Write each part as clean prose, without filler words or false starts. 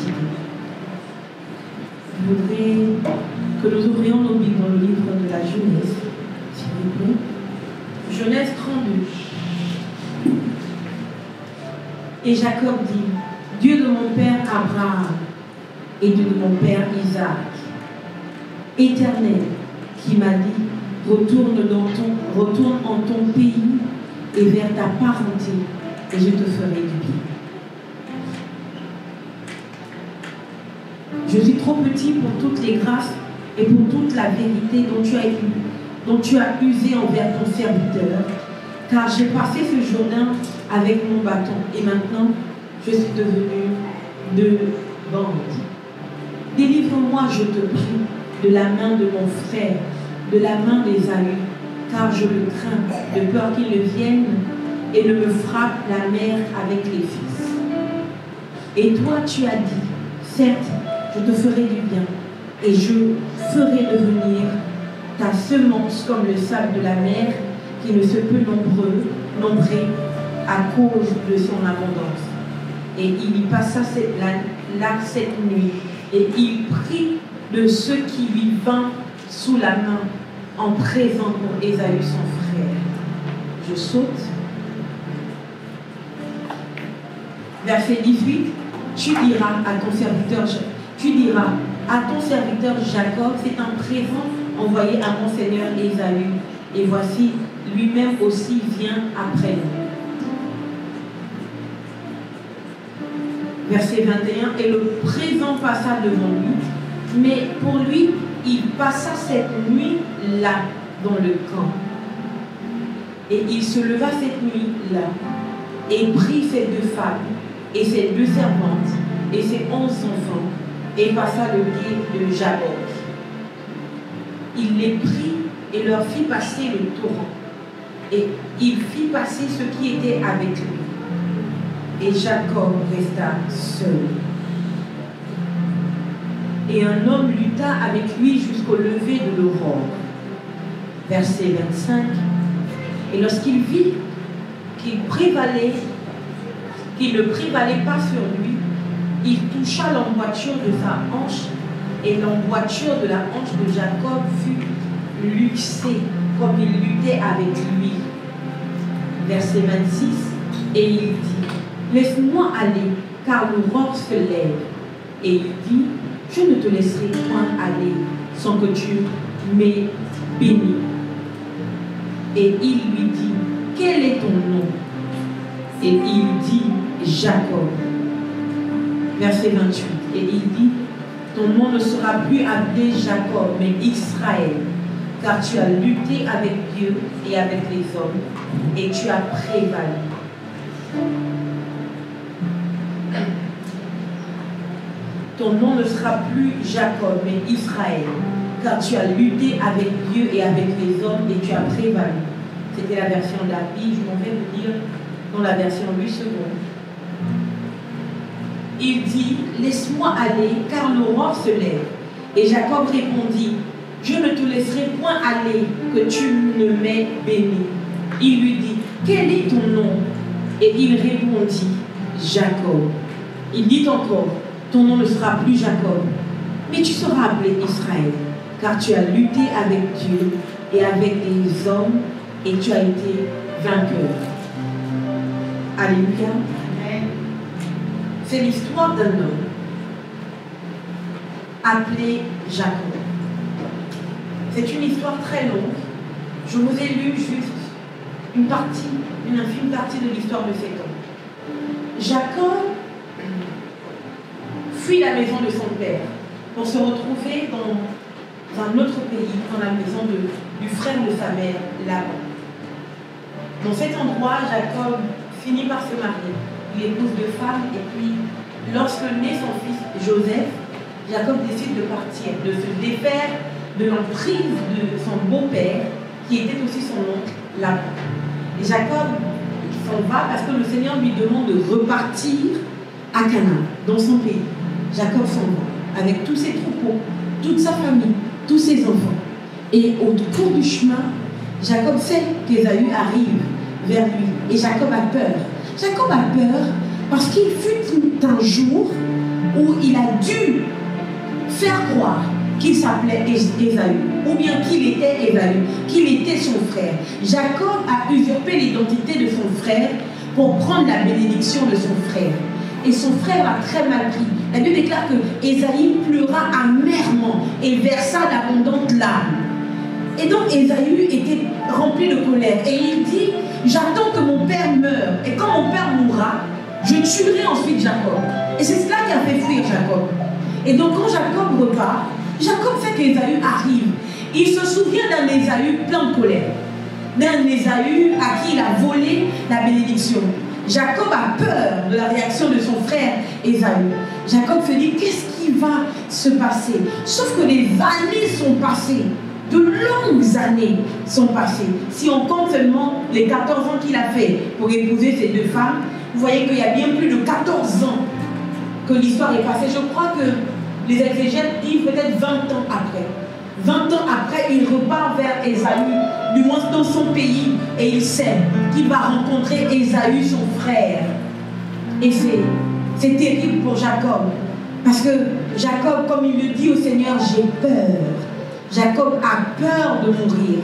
idée. Je voudrais que nous ouvrions nos Bibles dans le livre de la Genèse, s'il vous plaît. Genèse 32. Et Jacob dit, Dieu de mon père Abraham et Dieu de mon père Isaac, Éternel, qui m'a dit, retourne en ton pays et vers ta parenté, et je te ferai du bien. Je suis trop petit pour toutes les grâces et pour toute la vérité dont tu as usé envers ton serviteur, car j'ai passé ce Jourdain avec mon bâton, et maintenant je suis devenu de bande. Délivre-moi, je te prie, de la main de mon frère, de la main d'Ésaü, car je le crains, de peur qu'il ne vienne et ne me frappe la mère avec les fils. Et toi, tu as dit, certes, je te ferai du bien, et je ferai devenir ta semence comme le sable de la mer, qui ne se peut nombrer à cause de son abondance. Et il y passa là cette nuit, et il prit de ce qui lui vint sous la main en présent pour Ésaü son frère. Je saute. Verset 18, tu diras à ton serviteur Jacob, c'est un présent envoyé à mon Seigneur Ésaü, et voici, lui-même aussi vient après nous. Verset 21, et le présent passa devant lui, mais pour lui, il passa cette nuit-là dans le camp. Et il se leva cette nuit-là, et prit ses 2 femmes, et ses 2 servantes, et ses 11 enfants, et passa le gué de Jabbok. Il les prit et leur fit passer le torrent, et il fit passer ce qui était avec lui. Et Jacob resta seul. Et un homme lutta avec lui jusqu'au lever de l'aurore. Verset 25. Et lorsqu'il vit qu'il ne prévalait pas sur lui, il toucha l'emboîture de sa hanche, et l'emboîture de la hanche de Jacob fut luxée, comme il luttait avec lui. Verset 26. Et il dit, laisse-moi aller, car l'aurore se lève. Et il dit, je ne te laisserai point aller sans que tu m'aies béni. Et il lui dit, quel est ton nom? Et il dit, Jacob. Verset 28. Et il dit, ton nom ne sera plus appelé Jacob, mais Israël, car tu as lutté avec Dieu et avec les hommes, et tu as prévalu. Ton nom ne sera plus Jacob, mais Israël, car tu as lutté avec Dieu et avec les hommes, et tu as prévalu. C'était la version d'Abi, je m'en vais vous dire dans la version 8 secondes. Il dit, laisse-moi aller, car l'aurore se lève. Et Jacob répondit, je ne te laisserai point aller, que tu ne m'aies béni. Il lui dit, quel est ton nom? Et il répondit, Jacob. Il dit encore, ton nom ne sera plus Jacob, mais tu seras appelé Israël, car tu as lutté avec Dieu et avec les hommes, et tu as été vainqueur. Alléluia. C'est l'histoire d'un homme appelé Jacob. C'est une histoire très longue. Je vous ai lu juste une infime partie de l'histoire de cet homme. Jacob fuit la maison de son père pour se retrouver dans un autre pays, dans la maison du frère de sa mère, Laban. Dans cet endroit, Jacob finit par se marier. Il épouse 2 femmes, et puis, lorsque naît son fils Joseph, Jacob décide de partir, de se défaire de l'emprise de son beau-père, qui était aussi son oncle, Laban. Et Jacob s'en va parce que le Seigneur lui demande de repartir à Canaan, dans son pays. Jacob s'en va, avec tous ses troupeaux, toute sa famille, tous ses enfants. Et au cours du chemin, Jacob sait qu'Ésaü arrive vers lui. Et Jacob a peur. Jacob a peur parce qu'il fut un jour où il a dû faire croire qu'il s'appelait Ésaü, ou bien qu'il était Ésaü, qu'il était son frère. Jacob a usurpé l'identité de son frère pour prendre la bénédiction de son frère. Et son frère a très mal pris. La Bible déclare que Ésaü pleura amèrement et versa d'abondantes larmes. Et donc Ésaü était rempli de colère. Et il dit, j'attends que mon père meure. Et quand mon père mourra, je tuerai ensuite Jacob. Et c'est cela qui a fait fuir Jacob. Et donc quand Jacob repart, Jacob sait qu'Ésaü arrive. Il se souvient d'un Ésaü plein de colère. D'un Ésaü à qui il a volé la bénédiction. Jacob a peur de la réaction de son frère Ésaü. Jacob se dit, qu'est-ce qui va se passer? Sauf que les années sont passées. De longues années sont passées. Si on compte seulement les 14 ans qu'il a fait pour épouser ces deux femmes, vous voyez qu'il y a bien plus de 14 ans que l'histoire est passée. Je crois que les exégètes disent peut-être 20 ans après. 20 ans après, il repart vers Ésaü, du moins dans son pays, et il sait qu'il va rencontrer Ésaü, son frère. Et c'est terrible pour Jacob, parce que Jacob, comme il le dit au Seigneur, j'ai peur. Jacob a peur de mourir,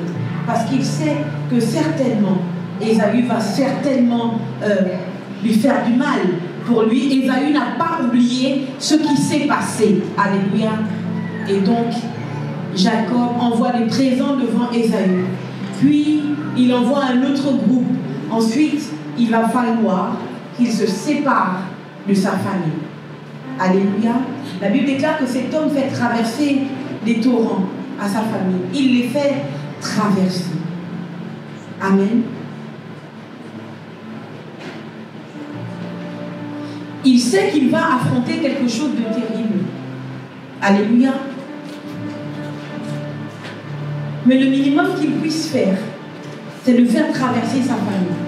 parce qu'il sait que certainement, Ésaü va certainement lui faire du mal. Pour lui, Ésaü n'a pas oublié ce qui s'est passé. Alléluia. Et donc, Jacob envoie des présents devant Ésaü. Puis, il envoie un autre groupe. Ensuite, il va falloir qu'il se sépare de sa famille. Alléluia. La Bible déclare que cet homme fait traverser des torrents à sa famille. Il les fait traverser. Amen. Il sait qu'il va affronter quelque chose de terrible. Alléluia. Mais le minimum qu'il puisse faire, c'est de faire traverser sa famille.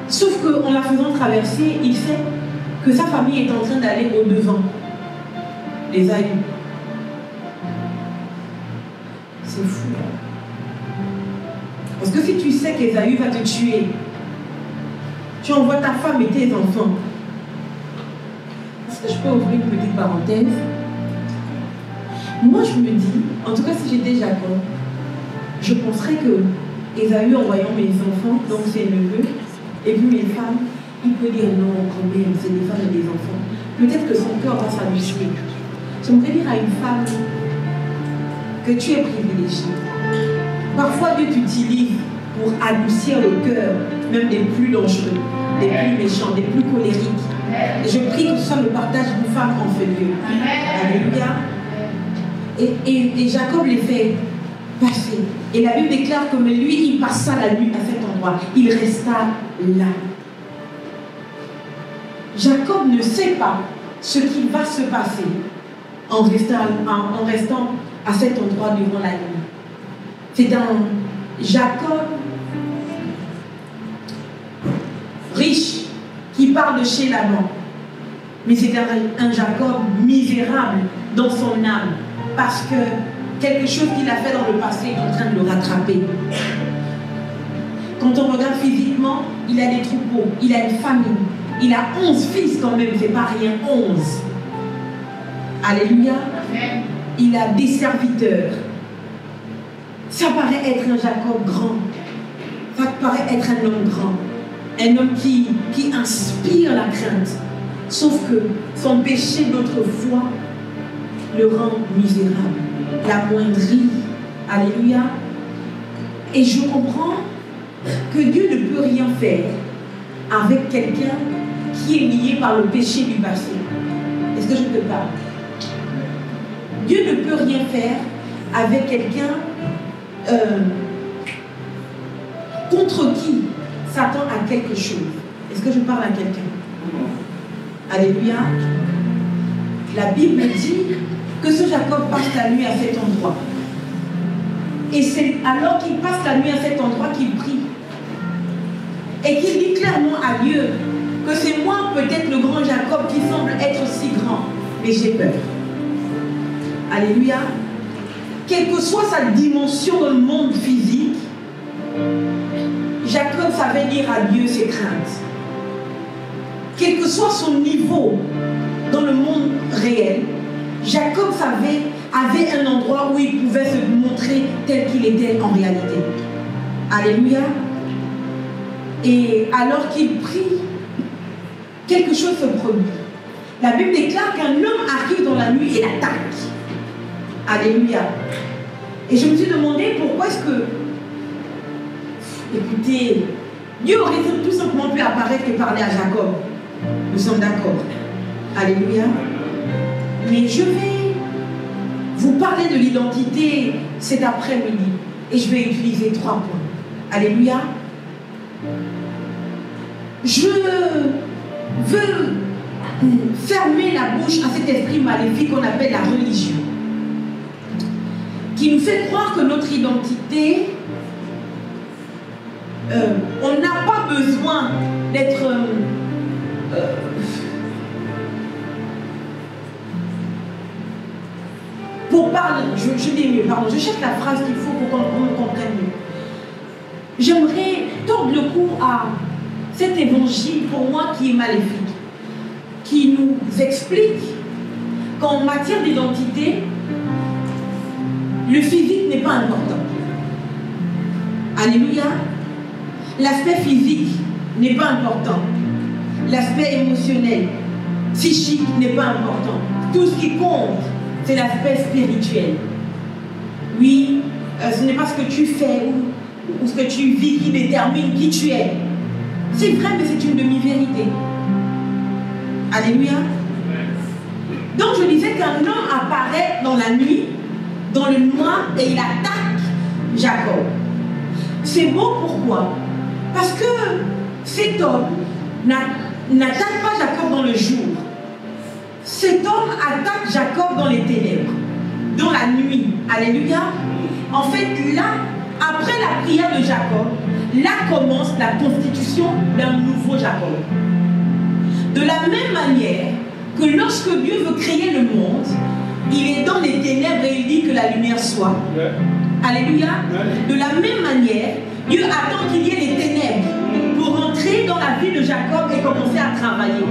Sauf qu'en la faisant traverser, il sait que sa famille est en train d'aller au-devant. Ésaü. C'est fou. Parce que si tu sais qu'Ésaü va te tuer, tu envoies ta femme et tes enfants. Est-ce que je peux ouvrir une petite parenthèse? Moi, je me dis, en tout cas, si j'étais Jacob, je penserais que Ésaü, en voyant mes enfants, donc ses neveux, et puis mes femmes, il peut dire non, quand même, c'est des femmes et des enfants. Peut-être que son cœur va s'habituer. J'aimerais dire à une femme que tu es privilégiée. Parfois, Dieu t'utilise pour adoucir le cœur, même des plus dangereux, des plus méchants, des plus colériques. Et je prie que ce soit le partage d'une femme en fait Dieu. Alléluia. Et Jacob les fait passer. Et la Bible déclare que lui, il passa la nuit à cet endroit. Il resta là. Jacob ne sait pas ce qui va se passer en restant à cet endroit durant la nuit. C'est un Jacob riche qui part de chez Laban. Mais c'est un Jacob misérable dans son âme. Parce que quelque chose qu'il a fait dans le passé est en train de le rattraper. Quand on regarde physiquement, il a des troupeaux, il a une famille, il a 11 fils quand même, c'est pas rien, 11. Alléluia. Il a des serviteurs. Ça paraît être un Jacob grand. Ça paraît être un homme grand. Un homme qui inspire la crainte. Sauf que son péché d'autrefois le rend misérable, l'amoindrit. Alléluia. Et je comprends que Dieu ne peut rien faire avec quelqu'un qui est lié par le péché du passé. Est-ce que je peux parler? Dieu ne peut rien faire avec quelqu'un contre qui Satan a quelque chose. Est-ce que je parle à quelqu'un? Alléluia. La Bible dit que ce Jacob passe la nuit à cet endroit. Et c'est alors qu'il passe la nuit à cet endroit qu'il prie. Et qu'il dit clairement à Dieu que c'est moi peut-être le grand Jacob qui semble être si grand, mais j'ai peur. Alléluia. Quelle que soit sa dimension dans le monde physique, Jacob savait dire à Dieu ses craintes. quel que soit son niveau dans le monde réel, Jacob avait un endroit où il pouvait se montrer tel qu'il était en réalité. Alléluia. Et alors qu'il prie, quelque chose se produit. La Bible déclare qu'un homme arrive dans la nuit et l'attaque. Alléluia. Et je me suis demandé pourquoi est-ce que... Écoutez, Dieu aurait tout simplement pu apparaître et parler à Jacob. Nous sommes d'accord. Alléluia. Mais je vais vous parler de l'identité cet après-midi. Et je vais utiliser 3 points. Alléluia. Je veux fermer la bouche à cet esprit maléfique qu'on appelle la religion, qui nous fait croire que notre identité, on n'a pas besoin d'être pour parler, je dis mieux, pardon, je cherche la phrase qu'il faut pour qu'on me comprenne mieux. J'aimerais tordre le cou à cet évangile, pour moi, qui est maléfique, qui nous explique qu'en matière d'identité, le physique n'est pas important. Alléluia. L'aspect physique n'est pas important. L'aspect émotionnel, psychique n'est pas important. Tout ce qui compte, c'est l'aspect spirituel. Oui, ce n'est pas ce que tu fais ou ce que tu vis qui détermine qui tu es. C'est vrai, mais c'est une demi-vérité. Alléluia. Donc je disais qu'un homme apparaît dans la nuit, dans le noir, et il attaque Jacob. C'est beau, pourquoi? Parce que cet homme n'attaque pas Jacob dans le jour. Cet homme attaque Jacob dans les ténèbres, dans la nuit. Alléluia. En fait, là, après la prière de Jacob, là commence la constitution d'un nouveau Jacob. De la même manière que lorsque Dieu veut créer le monde, il est dans les ténèbres et il dit que la lumière soit. Alléluia. De la même manière, Dieu attend qu'il y ait les ténèbres pour entrer dans la vie de Jacob et commencer à travailler.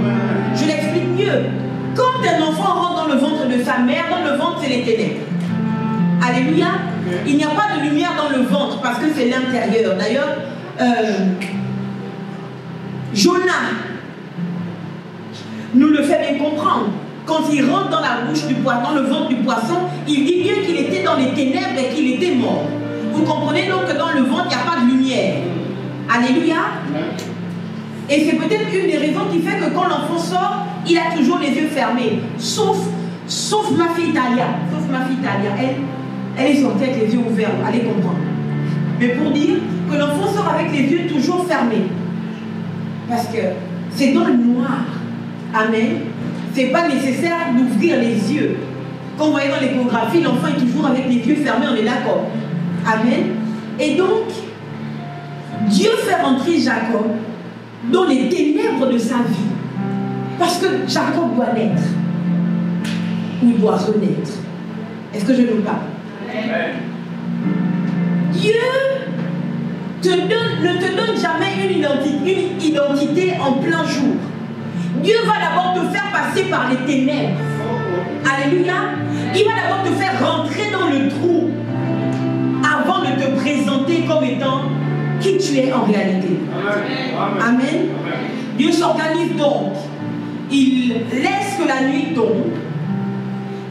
Je l'explique mieux. Quand un enfant rentre dans le ventre de sa mère, dans le ventre, c'est les ténèbres. Alléluia. Il n'y a pas de lumière dans le ventre parce que c'est l'intérieur. D'ailleurs, Jonas nous le fait bien comprendre. Quand il rentre dans la bouche du poisson, dans le ventre du poisson, il dit bien qu'il était dans les ténèbres et qu'il était mort. Vous comprenez donc que dans le ventre, il n'y a pas de lumière. Alléluia. Et c'est peut-être une des raisons qui fait que quand l'enfant sort, il a toujours les yeux fermés. Sauf ma fille Talia. Sauf ma fille Talia. Elle est sortie avec les yeux ouverts. Allez comprendre. Mais pour dire que l'enfant sort avec les yeux toujours fermés. Parce que c'est dans le noir. Amen. Ce n'est pas nécessaire d'ouvrir les yeux. Quand vous voyez dans l'échographie, l'enfant est toujours avec les yeux fermés, on est d'accord. Amen. Et donc, Dieu fait rentrer Jacob dans les ténèbres de sa vie. Parce que Jacob doit naître. Ou il doit renaître. Est-ce que je ne parle? Dieu ne te donne jamais une identité en plein jour. Dieu va d'abord te faire passer par les ténèbres. Alléluia. Il va d'abord te faire rentrer dans le trou avant de te présenter comme étant qui tu es en réalité. Amen. Amen. Dieu s'organise donc. Il laisse que la nuit tombe.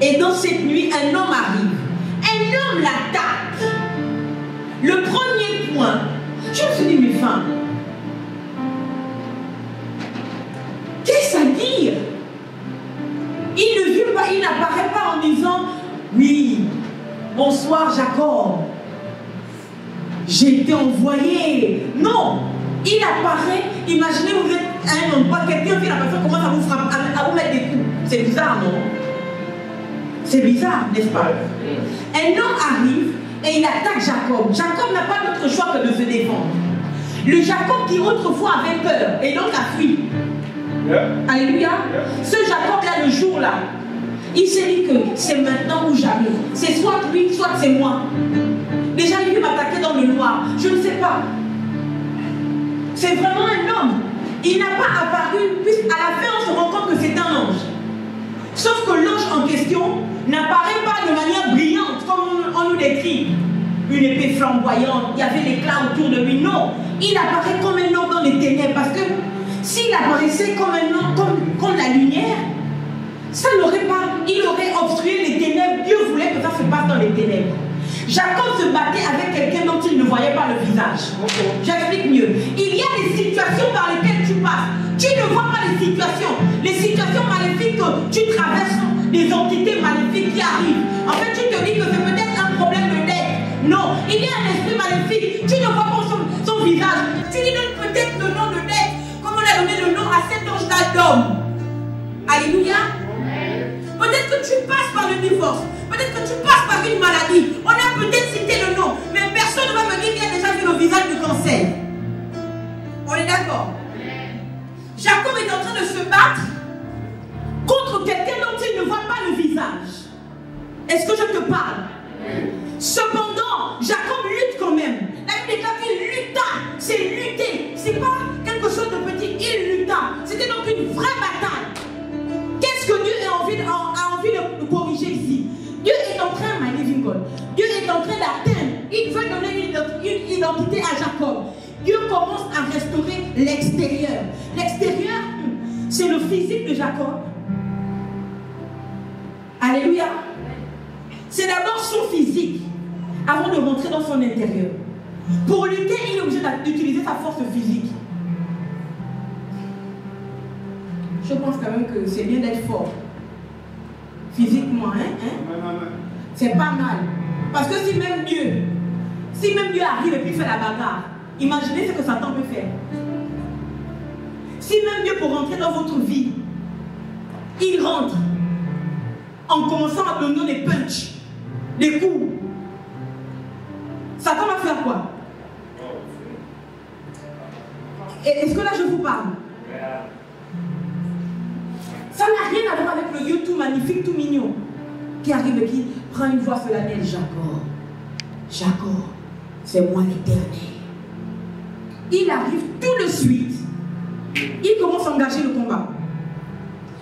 Et dans cette nuit, un homme arrive. Un homme l'attaque. Le premier point, je me suis dit, mes femmes, qu'est-ce à dire? Il n'apparaît pas en disant, oui, bonsoir Jacob, j'ai été envoyé. Non, il apparaît, imaginez vous êtes à un endroit, quelqu'un vient, la personne commence à vous frapper, à vous mettre des coups. C'est bizarre, non? C'est bizarre, n'est-ce pas? Un homme arrive et il attaque Jacob. Jacob n'a pas d'autre choix que de se défendre. Le Jacob qui autrefois avait peur et donc a fui. Alléluia. Ce Jacob-là, le jour-là, il s'est dit que c'est maintenant ou jamais. C'est soit lui, soit c'est moi. Déjà, il veut m'attaquer dans le noir. Je ne sais pas. C'est vraiment un homme Il n'a pas apparu, puisqu'à la fin on se rend compte que c'est un ange. Sauf que l'ange en question n'apparaît pas de manière brillante comme on nous décrit. Une épée flamboyante, il y avait l'éclat autour de lui. Non, il apparaît comme un homme dans les ténèbres. Parce que s'il apparaissait comme un homme, comme la lumière, ça n'aurait pas, il aurait obstrué les ténèbres. Dieu voulait que ça se passe dans les ténèbres. Jacob se battait avec quelqu'un dont il ne voyait pas le visage. J'explique mieux. Il y a des situations par lesquelles tu passes. Tu ne vois pas les situations. Les situations maléfiques que tu traverses, des entités maléfiques qui arrivent. En fait, tu te dis que c'est peut-être un problème de dette. Non, il y a un esprit maléfique. Tu ne vois pas son visage. Tu lui donnes peut-être le nom de dette, comme on a donné le nom à cet ange-là d'homme. Alléluia. Peut-être que tu passes par le divorce. Peut-être que tu passes par une maladie. On a peut-être cité le nom, mais personne ne va me dire qu'il a déjà vu le visage du cancer. On est d'accord? Jacob est en train de se battre contre quelqu'un dont il ne voit pas le visage. Est-ce que je te parle? Cependant, Jacob lutte quand même. La Bible déclare qu'il lutta. C'est lutter. C'est pas quelque chose de petit. Il lutta. C'était donc une vraie bataille. Qu'est-ce que Dieu a envie de corriger ici? Dieu est en train, my living God, Dieu est en train d'atteindre. Il veut donner une identité à Jacob. Dieu commence à restaurer l'extérieur. L'extérieur, c'est le physique de Jacob. Alléluia. C'est d'abord son physique avant de rentrer dans son intérieur. Pour lutter, il est obligé d'utiliser sa force physique. Je pense quand même que c'est bien d'être fort. Physiquement, c'est pas mal. Parce que si même Dieu arrive et puis fait la bagarre, imaginez ce que Satan peut faire. Si même Dieu, pour rentrer dans votre vie, il rentre en commençant à donner des punchs, des coups, Satan va faire quoi? Est-ce que là je vous parle? Ça n'a rien à voir avec le Dieu tout magnifique, tout mignon, qui arrive et qui prend une voix solennelle. Jacob, Jacob, c'est moi l'Éternel. Il arrive tout de suite, il commence à engager le combat.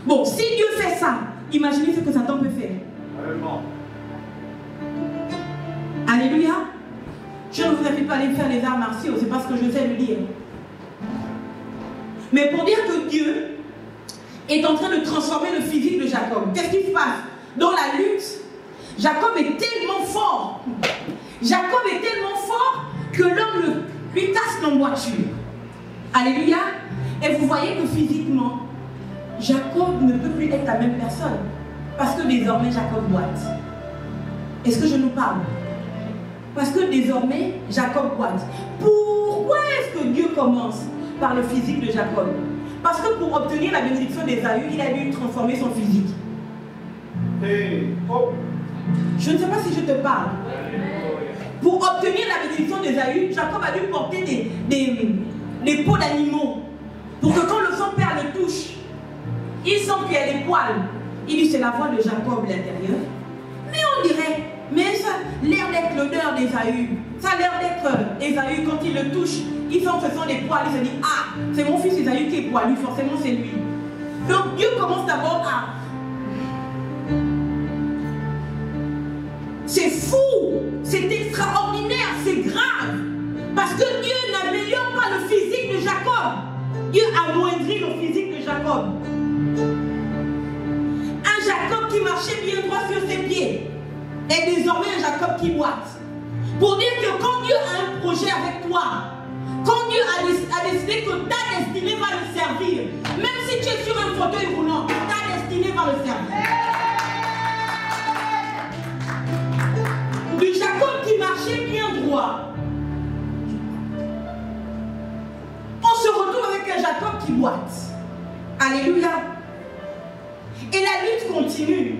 Bon, si Dieu fait ça, imaginez ce que Satan peut faire. Alléluia. Je ne vous invite pas à aller faire les arts martiaux, c'est pas ce que je sais de dire. Mais pour dire que Dieu est en train de transformer le physique de Jacob. Qu'est-ce qui se passe? Dans la lutte, Jacob est tellement fort. Jacob est tellement fort que l'homme lui tasse l'emboîture. Alléluia. Et vous voyez que physiquement, Jacob ne peut plus être la même personne. Parce que désormais, Jacob boite. Est-ce que je nous parle? Parce que désormais, Jacob boite. Pourquoi est-ce que Dieu commence par le physique de Jacob? Parce que pour obtenir la bénédiction d'Ésaü, il a dû transformer son physique. Je ne sais pas si je te parle. Pour obtenir la bénédiction d'Ésaü, Jacob a dû porter des peaux d'animaux. Pour que quand le son père le touche, il sent qu'il y a des poils. Il dit c'est la voix de Jacob l'intérieur. Mais on dirait, mais ça a l'air d'être l'odeur d'Ésaü. Ça a l'air d'être Ésaü quand il le touche. Il sent que ce sont des poils. Il se dit, ah, c'est mon fils Ésaü qui est poilu, forcément c'est lui. Donc Dieu commence d'abord à... C'est fou, c'est extraordinaire, c'est grave. Parce que Dieu n'améliore pas le physique de Jacob. Dieu amoindrit le physique de Jacob. Un Jacob qui marchait bien droit sur ses pieds est désormais un Jacob qui boite. Pour dire que quand Dieu a un projet avec toi, quand Dieu a décidé que ta destinée va le servir, même si tu es sur un fauteuil roulant, ta destinée va le servir. Du Jacob qui marchait bien droit, on se retrouve avec un Jacob qui boite. Alléluia. Et la lutte continue.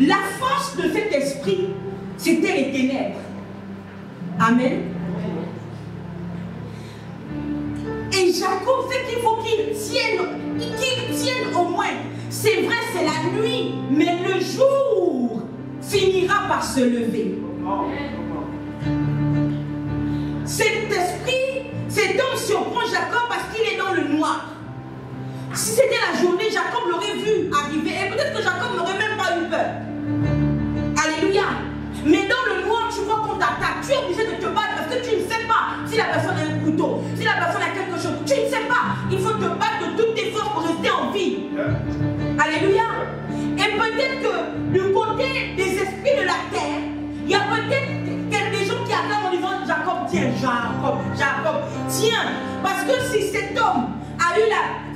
La force de cet esprit, c'était les ténèbres. Amen. Et Jacob, c'est qu'il faut qu'il tienne au moins. C'est vrai, c'est la nuit, mais le jour finira par se lever. Cet homme surprend Jacob parce qu'il est dans le noir. Si c'était la journée, Jacob l'aurait vu arriver. Et peut-être que Jacob n'aurait même pas eu peur. Alléluia. Mais dans le noir, tu vois qu'on t'attaque. Tu es obligé de te battre parce que tu ne sais pas si la personne a un couteau, si la personne a quelque chose. Tu ne sais pas. Il faut te battre de toutes tes forces pour rester en vie. Alléluia. Et peut-être que du côté des esprits de la terre, il y a peut-être des gens qui acclament en disant Jacob, tiens, Jacob, tiens. Parce que si cet homme a eu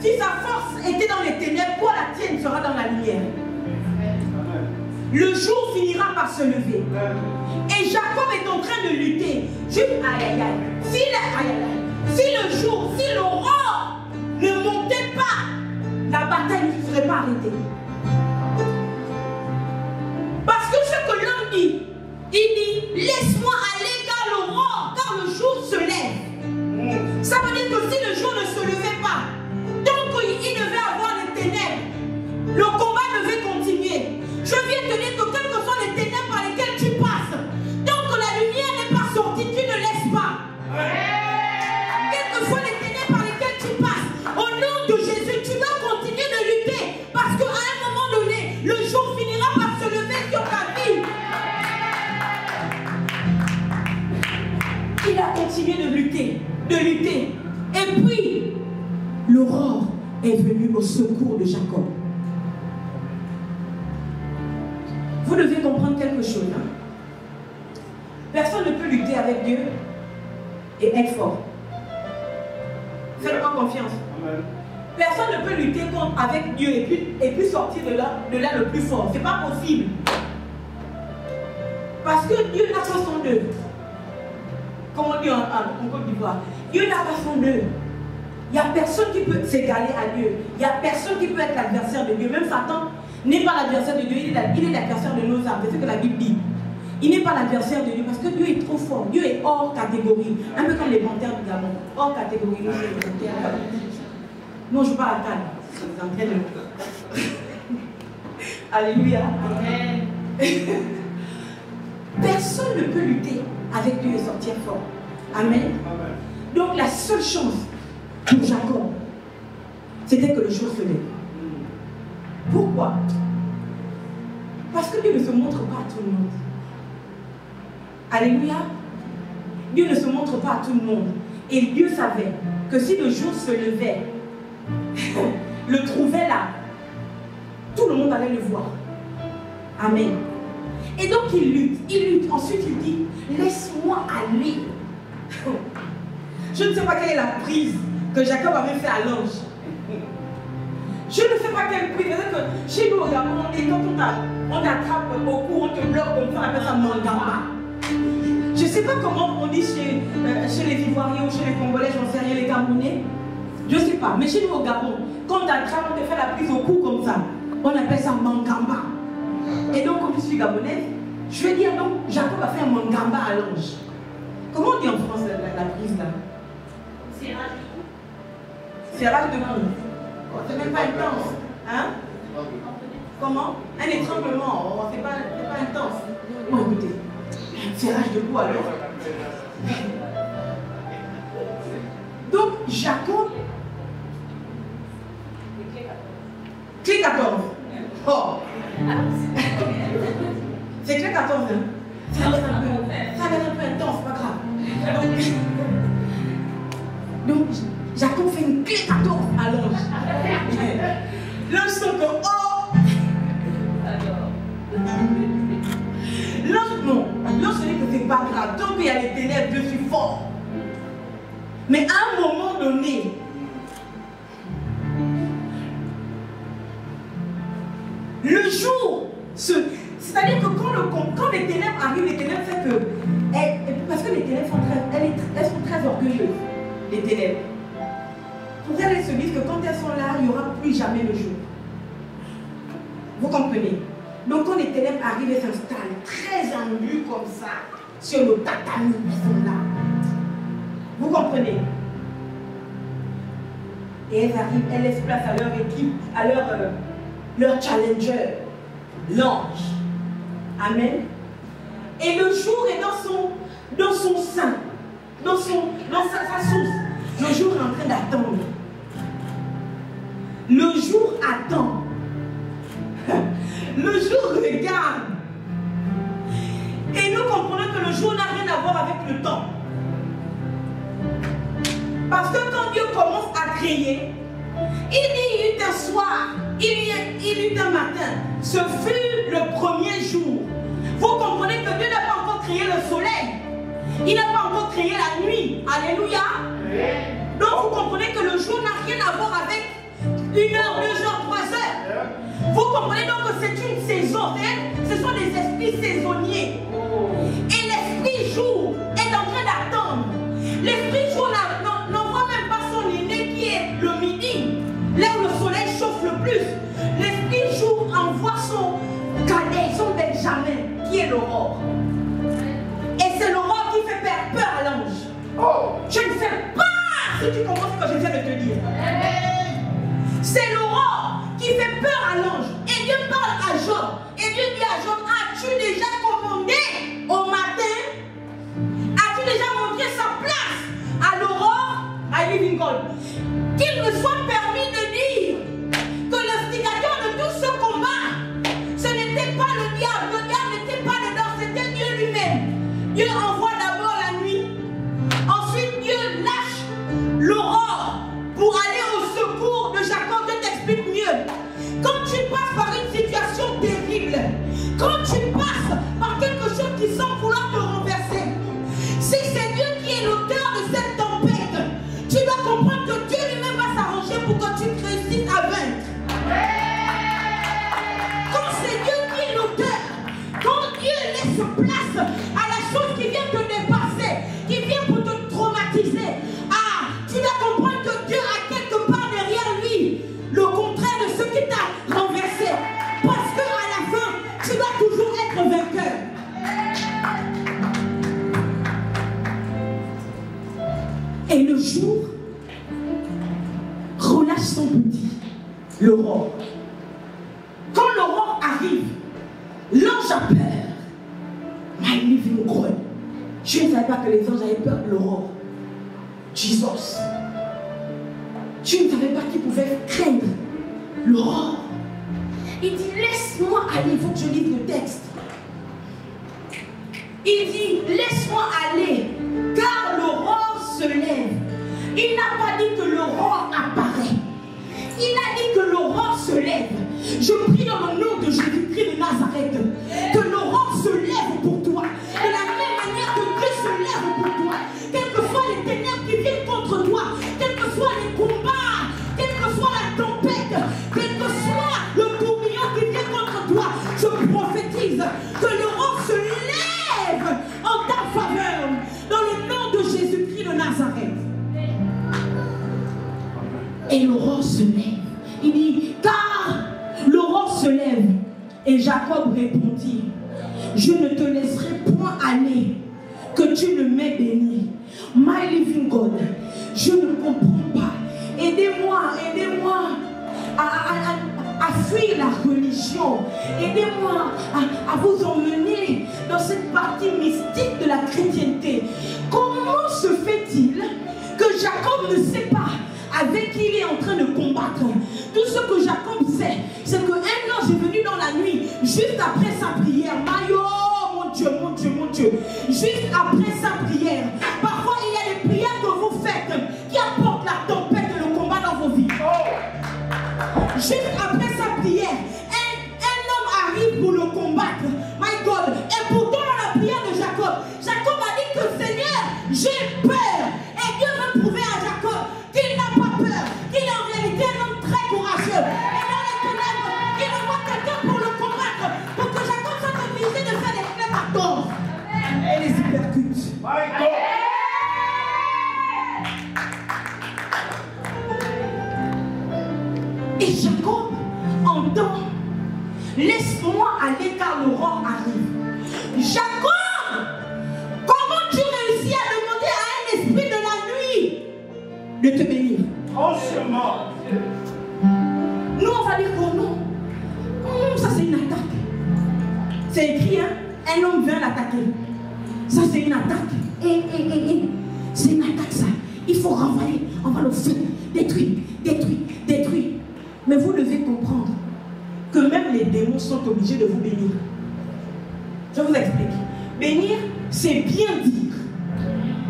si sa force était dans les ténèbres, quoi la tienne sera dans la lumière. Le jour finira par se lever. Et Jacob est en train de lutter. Juste aïe aïe aïe. Si le jour, si l'aurore ne montait pas, la bataille ne serait pas arrêtée. Parce que ce que l'homme dit, il dit laisse-moi aller car l'aurore, car le jour se lève. Ça veut dire que si le jour ne se levait pas, tant qu'il devait avoir les ténèbres, le combat devait continuer. Je viens te dire que quelles que soient les ténèbres par lesquelles tu passes, tant que la lumière n'est pas sortie, tu ne laisses pas. Quelles que soient les ténèbres par lesquelles tu passes, au nom de Jésus, tu dois continuer de lutter. Parce qu'à un moment donné, le jour finira par se lever sur ta vie. Il a continué de lutter, Et puis, l'aurore est venue au secours de Jacob. Vous devez comprendre quelque chose. Hein? Personne ne peut lutter avec Dieu et être fort. Faites-moi confiance. Amen. Personne ne peut lutter avec Dieu et puis sortir de là le plus fort. Ce n'est pas possible. Parce que Dieu n'a pas son deux. Comme on dit en Côte d'Ivoire. Dieu n'a pas son deux. Il n'y a personne qui peut s'égaler à Dieu. Il n'y a personne qui peut être l'adversaire de Dieu. Même Satan n'est pas l'adversaire de Dieu, il est l'adversaire de nos âmes. C'est ce que la Bible dit. Il n'est pas l'adversaire de Dieu parce que Dieu est trop fort. Dieu est hors catégorie. Un peu comme les panthères du Gabon. Hors catégorie. Nous, c'est les panthères. Non, je ne joue pas à la canne. Alléluia. Amen. Personne ne peut lutter avec Dieu et sortir fort. Amen. Donc la seule chance pour Jacob, c'était que le jour se lève. Pourquoi? Parce que Dieu ne se montre pas à tout le monde. Alléluia. Dieu ne se montre pas à tout le monde. Et Dieu savait que si le jour se levait, le trouvait là, tout le monde allait le voir. Amen. Et donc il lutte. Ensuite il dit, laisse-moi aller. Je ne sais pas quelle est la prise que Jacob avait fait à l'ange. Je ne sais pas quelle prise. C'est que chez nous, quand on attrape au cou, on te bloque comme ça, on appelle ça mangamba. Je ne sais pas comment on dit chez les Ivoiriens ou chez les Congolais, j'en sais rien, les Camerounais. Je ne sais pas. Mais chez nous au Gabon, quand on t'attrape, on te fait la prise au cou comme ça. On appelle ça mangamba. Et donc, comme je suis gabonaise, je vais dire donc, Jacob a fait un mangamba à l'ange. Comment on dit en France la prise là? Serrage de cou. Serrage de cou. Oh, c'est même pas intense. Hein? Comment? Un étranglement. Oh, c'est pas intense. Bon, écoutez, serrage de cou alors. Donc, Jacob. Clé 14. Oh. C'est clé 14, hein? Ça a l'air un peu intense, pas grave. Donc, Jacob fait une clé 14 à l'ange. L'ange sent que, oh! L'ange, non. L'ange se dit que c'est pas grave. Tant qu'il y a les ténèbres, je suis fort. Mais à un moment donné, le jour, c'est-à-dire que quand les ténèbres arrivent, les ténèbres fait que, parce que les ténèbres elles sont très orgueilleuses, les ténèbres. Pour elles se disent que quand elles sont là, il n'y aura plus jamais le jour. Vous comprenez? Donc quand les ténèbres arrivent, elles s'installent très embues comme ça, sur le tatami, ils sont là. Vous comprenez? Et elles arrivent, elles laissent place à leur équipe, à leur challenger, l'ange. Amen. Et le jour est dans son sein, dans sa source. Le jour est en train d'attendre. Le jour attend. Le jour regarde. Et nous comprenons que le jour n'a rien à voir avec le temps. Parce que quand Dieu commence à créer, il y eut un soir, il y eut un matin. Ce fut le premier jour. Vous comprenez que Dieu n'a pas encore créé le soleil. Il n'a pas encore créé la nuit. Alléluia. Donc vous comprenez que le jour n'a rien à voir avec 1 heure, 2 heures, 3 heures. Vous comprenez donc que c'est une saison. Ce sont des esprits saisonniers. Et l'esprit jour est en train d'attendre. L'esprit jour n'envoie même pas son aîné qui est le midi, là où le soleil chauffe le plus. L'esprit jour envoie son cadet, son Benjamin, qui est l'aurore. Et c'est l'aurore qui fait peur à l'ange. Je ne fais pas si tu comprends ce que je viens de te dire. C'est l'aurore qui fait peur à l'ange. Et Dieu parle à Job. Et Dieu dit à Job, as-tu déjà commandé au matin? As-tu déjà montré sa place à l'aurore, à Living God? Qu'il me soit permis de dire que l'instigateur de tout ce combat, ce n'était pas le diable n'était pas dedans, c'était Dieu lui-même. Dieu envoie d'abord la nuit, ensuite Dieu lâche l'aurore pour aller au secours de Jacob. Je t'explique mieux. Quand tu passes par une situation terrible, quand tu passes par quelque chose qui semble vouloir te renverser, si c'est Dieu qui est l'auteur de cette tempête, tu dois comprendre que Dieu lui-même va s'arranger pour que tu réussisses à vaincre. Quand c'est Dieu qui est l'auteur, quand Dieu laisse place à la chose qui vient te dépasser, qui vient pour te traumatiser, tu dois comprendre que Dieu a quelque part derrière lui le contraire de ce qui t'a renversé. Parce qu'à la fin, tu dois toujours être vainqueur. Et le jour relâche son petit, l'aurore. Quand l'aurore arrive, l'ange a peur. My living God. Je ne savais pas que les anges avaient peur de l'aurore. Jesus. Tu ne savais pas qu'ils pouvaient craindre l'aurore. Il dit, laisse-moi aller. Il faut que je lise le texte. Il dit, laisse-moi aller, car l'aurore se lève. Il n'a pas dit que l'aurore apparaît. Il a dit que l'aurore se lève. Je prie dans le nom de Jésus-Christ de Nazareth que l'aurore se lève pour toi. De la même manière que Dieu se lève pour toi. Quelles que soient les ténèbres qui viennent contre toi, quels que soient les combats, quelle que soit la tempête, quel que soit le tourbillon qui vient contre toi, je prophétise que l'aurore se lève en ta faveur dans le nom de Jésus-Christ de Nazareth. Et l'aurore se lève. Il dit, car l'aurore se lève. Et Jacob répondit, je ne te laisserai point aller, que tu ne m'aies béni. My living God, je ne comprends pas. Aidez-moi à fuir la religion. Aidez-moi à vous emmener dans cette partie mystique de la chrétienté. Comment se fait-il que Jacob ne sait pas avec qui il est en train de combattre? Tout ce que Jacob sait, c'est qu'un ange est venu dans la nuit, juste après sa prière. Mon Dieu, mon Dieu, mon Dieu. Juste après sa prière. Parfois, il y a des prières que vous faites qui apportent la tempête et le combat dans vos vies. Juste après sa prière, un homme arrive pour le combattre. My God. Et pourtant, dans la prière de Jacob, Jacob a dit que Seigneur, j'ai peur. Et Dieu veut prouver à Jacob qu'il n'a pas peur, qu'il est en réalité un homme très courageux. Et dans les ténèbres, il envoie quelqu'un pour le combattre, pour que Jacob soit obligé de faire des flèches à tort. Et les hypercutes. Et Jacob entend, laisse-moi aller car l'aurore arrive. Jacob, comment tu réussis à demander à un esprit de la nuit de te bénir? Franchement. Nous on va dire que non. Ça c'est une attaque. C'est écrit, hein? Un homme vient l'attaquer. Ça c'est une attaque. C'est une attaque ça. Il faut renvoyer, on va le faire, détruire, détruire, détruire. Mais vous devez comprendre que même les démons sont obligés de vous bénir. Je vous explique. Bénir, c'est bien dire.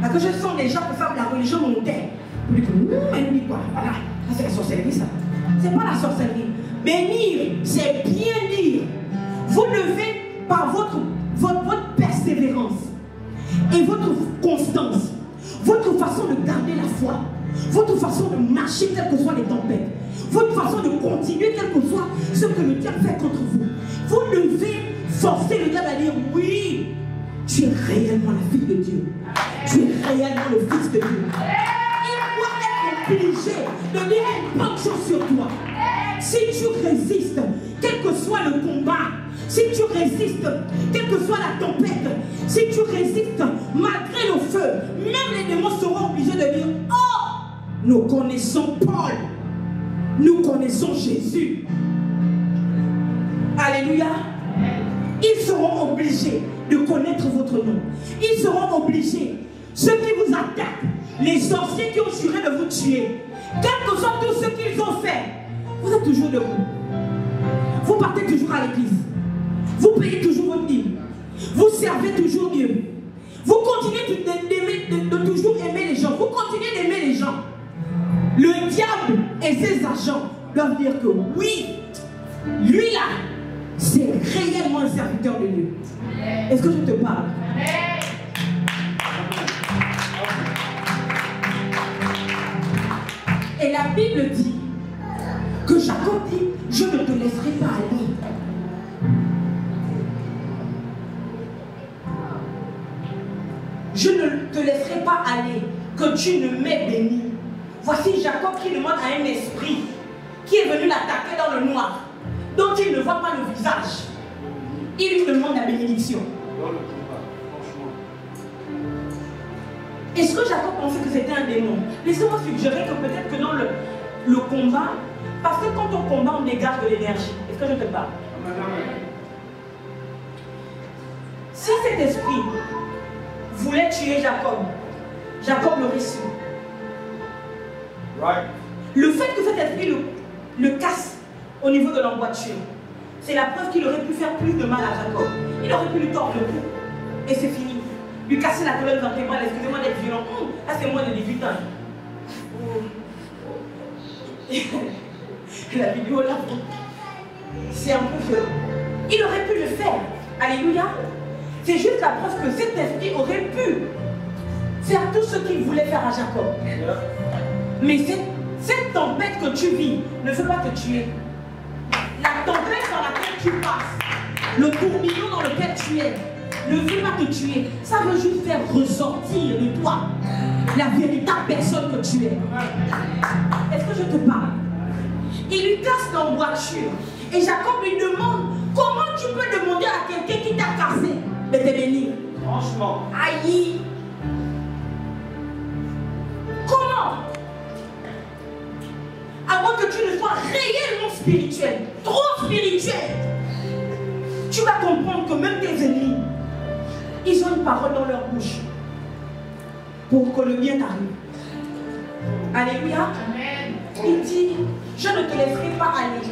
Parce que je sens des gens qui font la religion mondaine. Vous dites, elle dit quoi? Voilà, c'est la sorcellerie ça. C'est pas la sorcellerie. Bénir, c'est bien dire. Vous devez, par votre persévérance et votre constance, votre façon de garder la foi, votre façon de marcher quelles que soient les tempêtes, votre façon de continuer quel que soit ce que le diable fait contre vous, vous devez forcer le diable à dire oui, tu es réellement la fille de Dieu. Tu es réellement le fils de Dieu. Il doit être obligé de dire une bonne chose sur toi. Si tu résistes, quel que soit le combat, si tu résistes, quelle que soit la tempête, si tu résistes malgré le feu, même les démons seront obligés de dire oh, nous connaissons Paul, nous connaissons Jésus. Alléluia. Ils seront obligés de connaître votre nom. Ils seront obligés, ceux qui vous attaquent, les sorciers qui ont juré de vous tuer, quel que soit tout ce qu'ils ont fait, vous êtes toujours debout. Vous partez toujours à l'église. Vous payez toujours votre dîme. Vous servez toujours Dieu. Vous continuez de toujours aimer les gens. Vous continuez d'aimer les gens. Le diable et ses agents doivent dire que oui, lui là, c'est réellement un serviteur de Dieu. Est-ce que je te parle? Et la Bible dit que Jacob dit, je ne te laisserai pas aller. Je ne te laisserai pas aller, que tu ne m'aies béni. Voici Jacob qui demande à un esprit qui est venu l'attaquer dans le noir, dont il ne voit pas le visage. Il lui demande la bénédiction. Dans le combat, franchement. Est-ce que Jacob pensait que c'était un démon? Laissez-moi suggérer que peut-être que dans le combat, parce que quand on combat, on dégage de l'énergie. Est-ce que je te parle? Si cet esprit voulait tuer Jacob, Jacob l'aurait su. Right. Le fait que cet esprit le casse au niveau de l'emboîture, c'est la preuve qu'il aurait pu faire plus de mal à Jacob. Il aurait pu lui tordre le cou. Et c'est fini. Lui casser la colonne vertébrale, excusez-moi d'être violent. Là, c'est moins de 18 ans. La vidéo là, c'est un peu violent. Il aurait pu le faire. Alléluia. C'est juste la preuve que cet esprit aurait pu faire tout ce qu'il voulait faire à Jacob. Mais cette tempête que tu vis ne veut pas te tuer. La tempête dans laquelle tu passes, le tourbillon dans lequel tu es, ne veut pas te tuer. Ça veut juste faire ressortir de toi la véritable personne que tu es. Est-ce que je te parle? Il lui casse l'emboîture. Et Jacob lui demande, comment tu peux demander à quelqu'un qui t'a cassé de te bénir? Franchement. Aïe. Comment? À moins que tu ne sois réellement spirituel, trop spirituel, tu vas comprendre que même tes ennemis, ils ont une parole dans leur bouche pour que le bien t'arrive. Alléluia. Amen. Il dit, je ne te laisserai pas aller,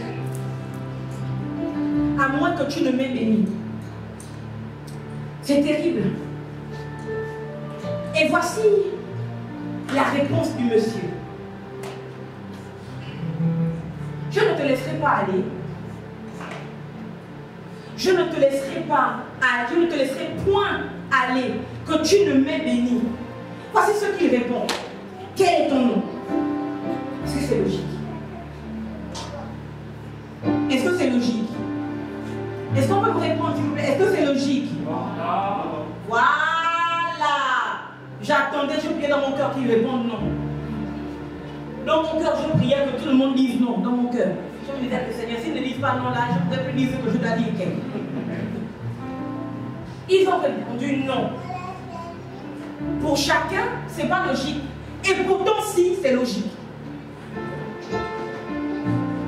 à moins que tu ne m'aies béni. C'est terrible. Et voici la réponse du monsieur. Je ne te laisserai pas aller. Je ne te laisserai pas aller. Je ne te laisserai point aller, que tu ne m'aies béni. Voici ce qu'il répond. Quel est ton nom? Est-ce que c'est logique? Est-ce que c'est logique? Est-ce qu'on peut me répondre, s'il vous plaît? Est-ce que c'est logique? Voilà. J'attendais, je priais dans mon cœur qu'il réponde non. Dans mon cœur, je priais que tout le monde dise non, dans mon cœur. Je me disais que Seigneur, s'ils ne disent pas non là, je ne pourrais plus dire ce que je dois dire. Ils ont répondu non. Pour chacun, ce n'est pas logique. Et pourtant, si, c'est logique.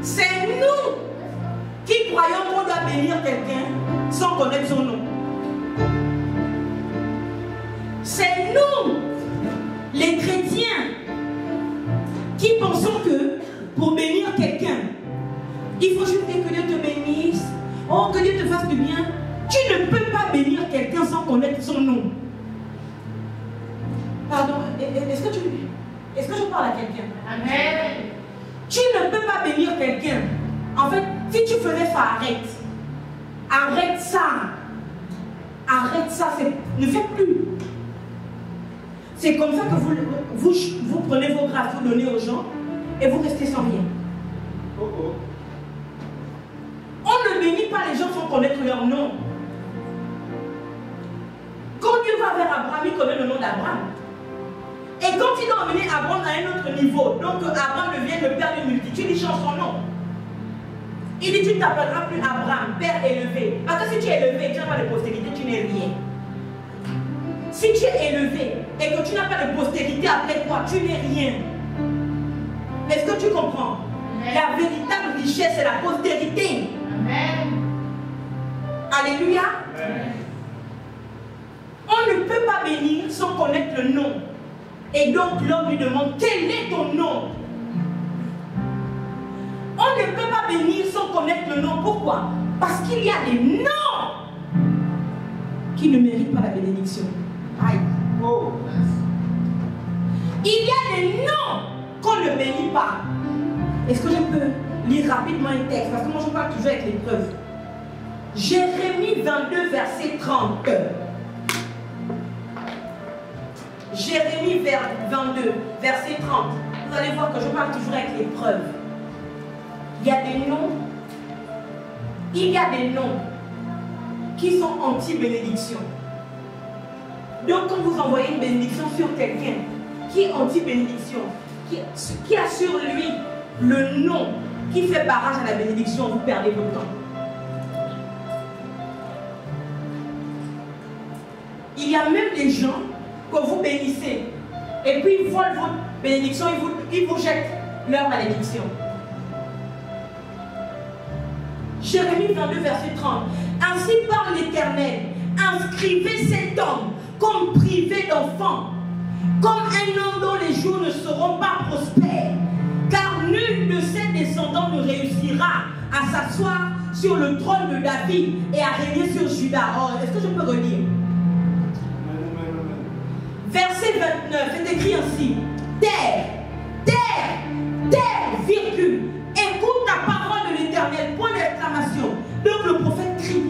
C'est nous qui croyons qu'on doit bénir quelqu'un sans connaître son nom. C'est nous, les chrétiens, bien, tu ne peux pas bénir quelqu'un sans connaître son nom. Pardon, est-ce que je parle à quelqu'un? Amen. Tu ne peux pas bénir quelqu'un. En fait, si tu faisais ça, arrête. Arrête ça. Arrête ça, ne faites plus. C'est comme ça que vous prenez vos grâces, vous donnez aux gens et vous restez sans rien. On ne bénit pas les gens sans connaître leur nom. Quand Dieu va vers Abraham, il connaît le nom d'Abraham. Et quand il a emmené Abraham à un autre niveau, donc Abraham devient le père d'une multitude, il change son nom. Il dit, tu ne t'appelleras plus Abraham, père élevé. Parce que si tu es élevé et tu n'as pas de postérité, tu n'es rien. Si tu es élevé et que tu n'as pas de postérité après toi, tu n'es rien. Est-ce que tu comprends? Amen. La véritable richesse, c'est la postérité. Amen. Alléluia. Amen. On ne peut pas bénir sans connaître le nom. Et donc l'homme lui demande, quel est ton nom? On ne peut pas bénir sans connaître le nom. Pourquoi? Parce qu'il y a des noms qui ne méritent pas la bénédiction. Aïe. Oh. Il y a des noms qu'on ne bénit pas. Est-ce que je peux lire rapidement un texte? Parce que moi je parle toujours avec les preuves. Jérémie 22, verset 30. Jérémie 22, verset 30. Vous allez voir que je parle toujours avec les preuves. Il y a des noms. Il y a des noms qui sont anti-bénédiction. Donc quand vous envoyez une bénédiction sur quelqu'un qui est anti-bénédiction, qui a sur lui le nom qui fait barrage à la bénédiction, vous perdez votre temps. Il y a même des gens que vous bénissez et puis ils volent votre bénédiction, ils vous jettent leur malédiction. Jérémie 22, verset 30. Ainsi parle l'Éternel, inscrivez cet homme comme privé d'enfant, comme un homme dont les jours ne seront pas prospères, car nul de ses descendants ne réussira à s'asseoir sur le trône de David et à régner sur Juda. Oh, est-ce que je peux relire? Verset 29, c'est écrit ainsi. Terre, terre, terre, virgule, écoute la parole de l'Éternel, point d'exclamation. Donc le prophète crie.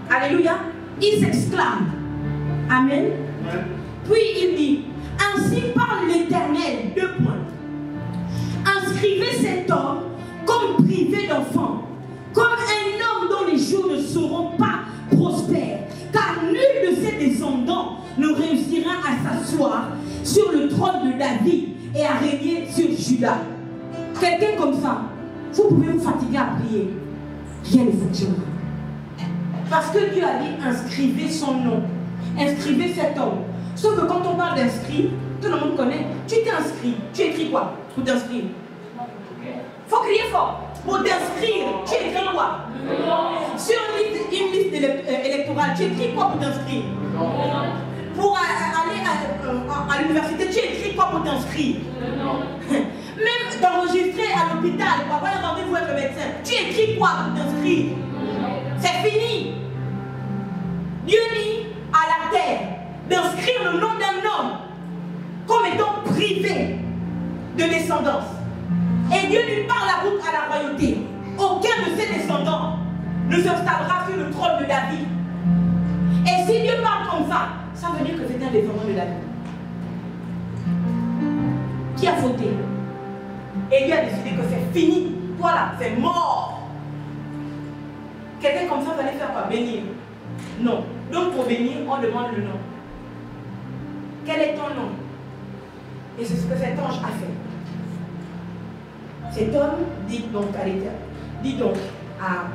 Alléluia. Il s'exclame. Amen. Puis il dit, ainsi parle l'Éternel, 2 points. Inscrivez cet homme comme privé d'enfant, comme un homme dont les jours ne seront pas prospères, car nul de ses descendants ne réussira à s'asseoir sur le trône de David et à régner sur Juda. Quelqu'un comme ça, vous pouvez vous fatiguer à prier. Rien ne fonctionnera. Parce que Dieu a dit, inscrivez son nom. Inscrivez cet homme. Sauf que quand on parle d'inscrit, tout le monde connaît. Tu t'es inscrit. Tu écris quoi pour t'inscrire? Faut crier fort. Pour t'inscrire, tu écris quoi? Sur une liste électorale, tu écris quoi pour t'inscrire? Pour aller à l'université, tu écris quoi pour t'inscrire? Même d'enregistrer à l'hôpital, pour avoir un rendez-vous avec le médecin, tu écris quoi pour t'inscrire? C'est fini. Dieu dit à la terre d'inscrire le nom d'un homme comme étant privé de descendance. Et Dieu lui parle la route à la royauté. Aucun de ses descendants ne s'installera sur le trône de David. Et si Dieu parle comme ça, ça veut dire que c'est un descendant de David qui a fauté. Et Dieu a décidé que c'est fini. Voilà, c'est mort. Quelqu'un comme ça fallait faire quoi? Bénir? Non. Donc pour bénir, on demande le nom. Quel est ton nom? Et c'est ce que cet ange a fait. Cet homme dit donc à l'Éternel, dit donc à...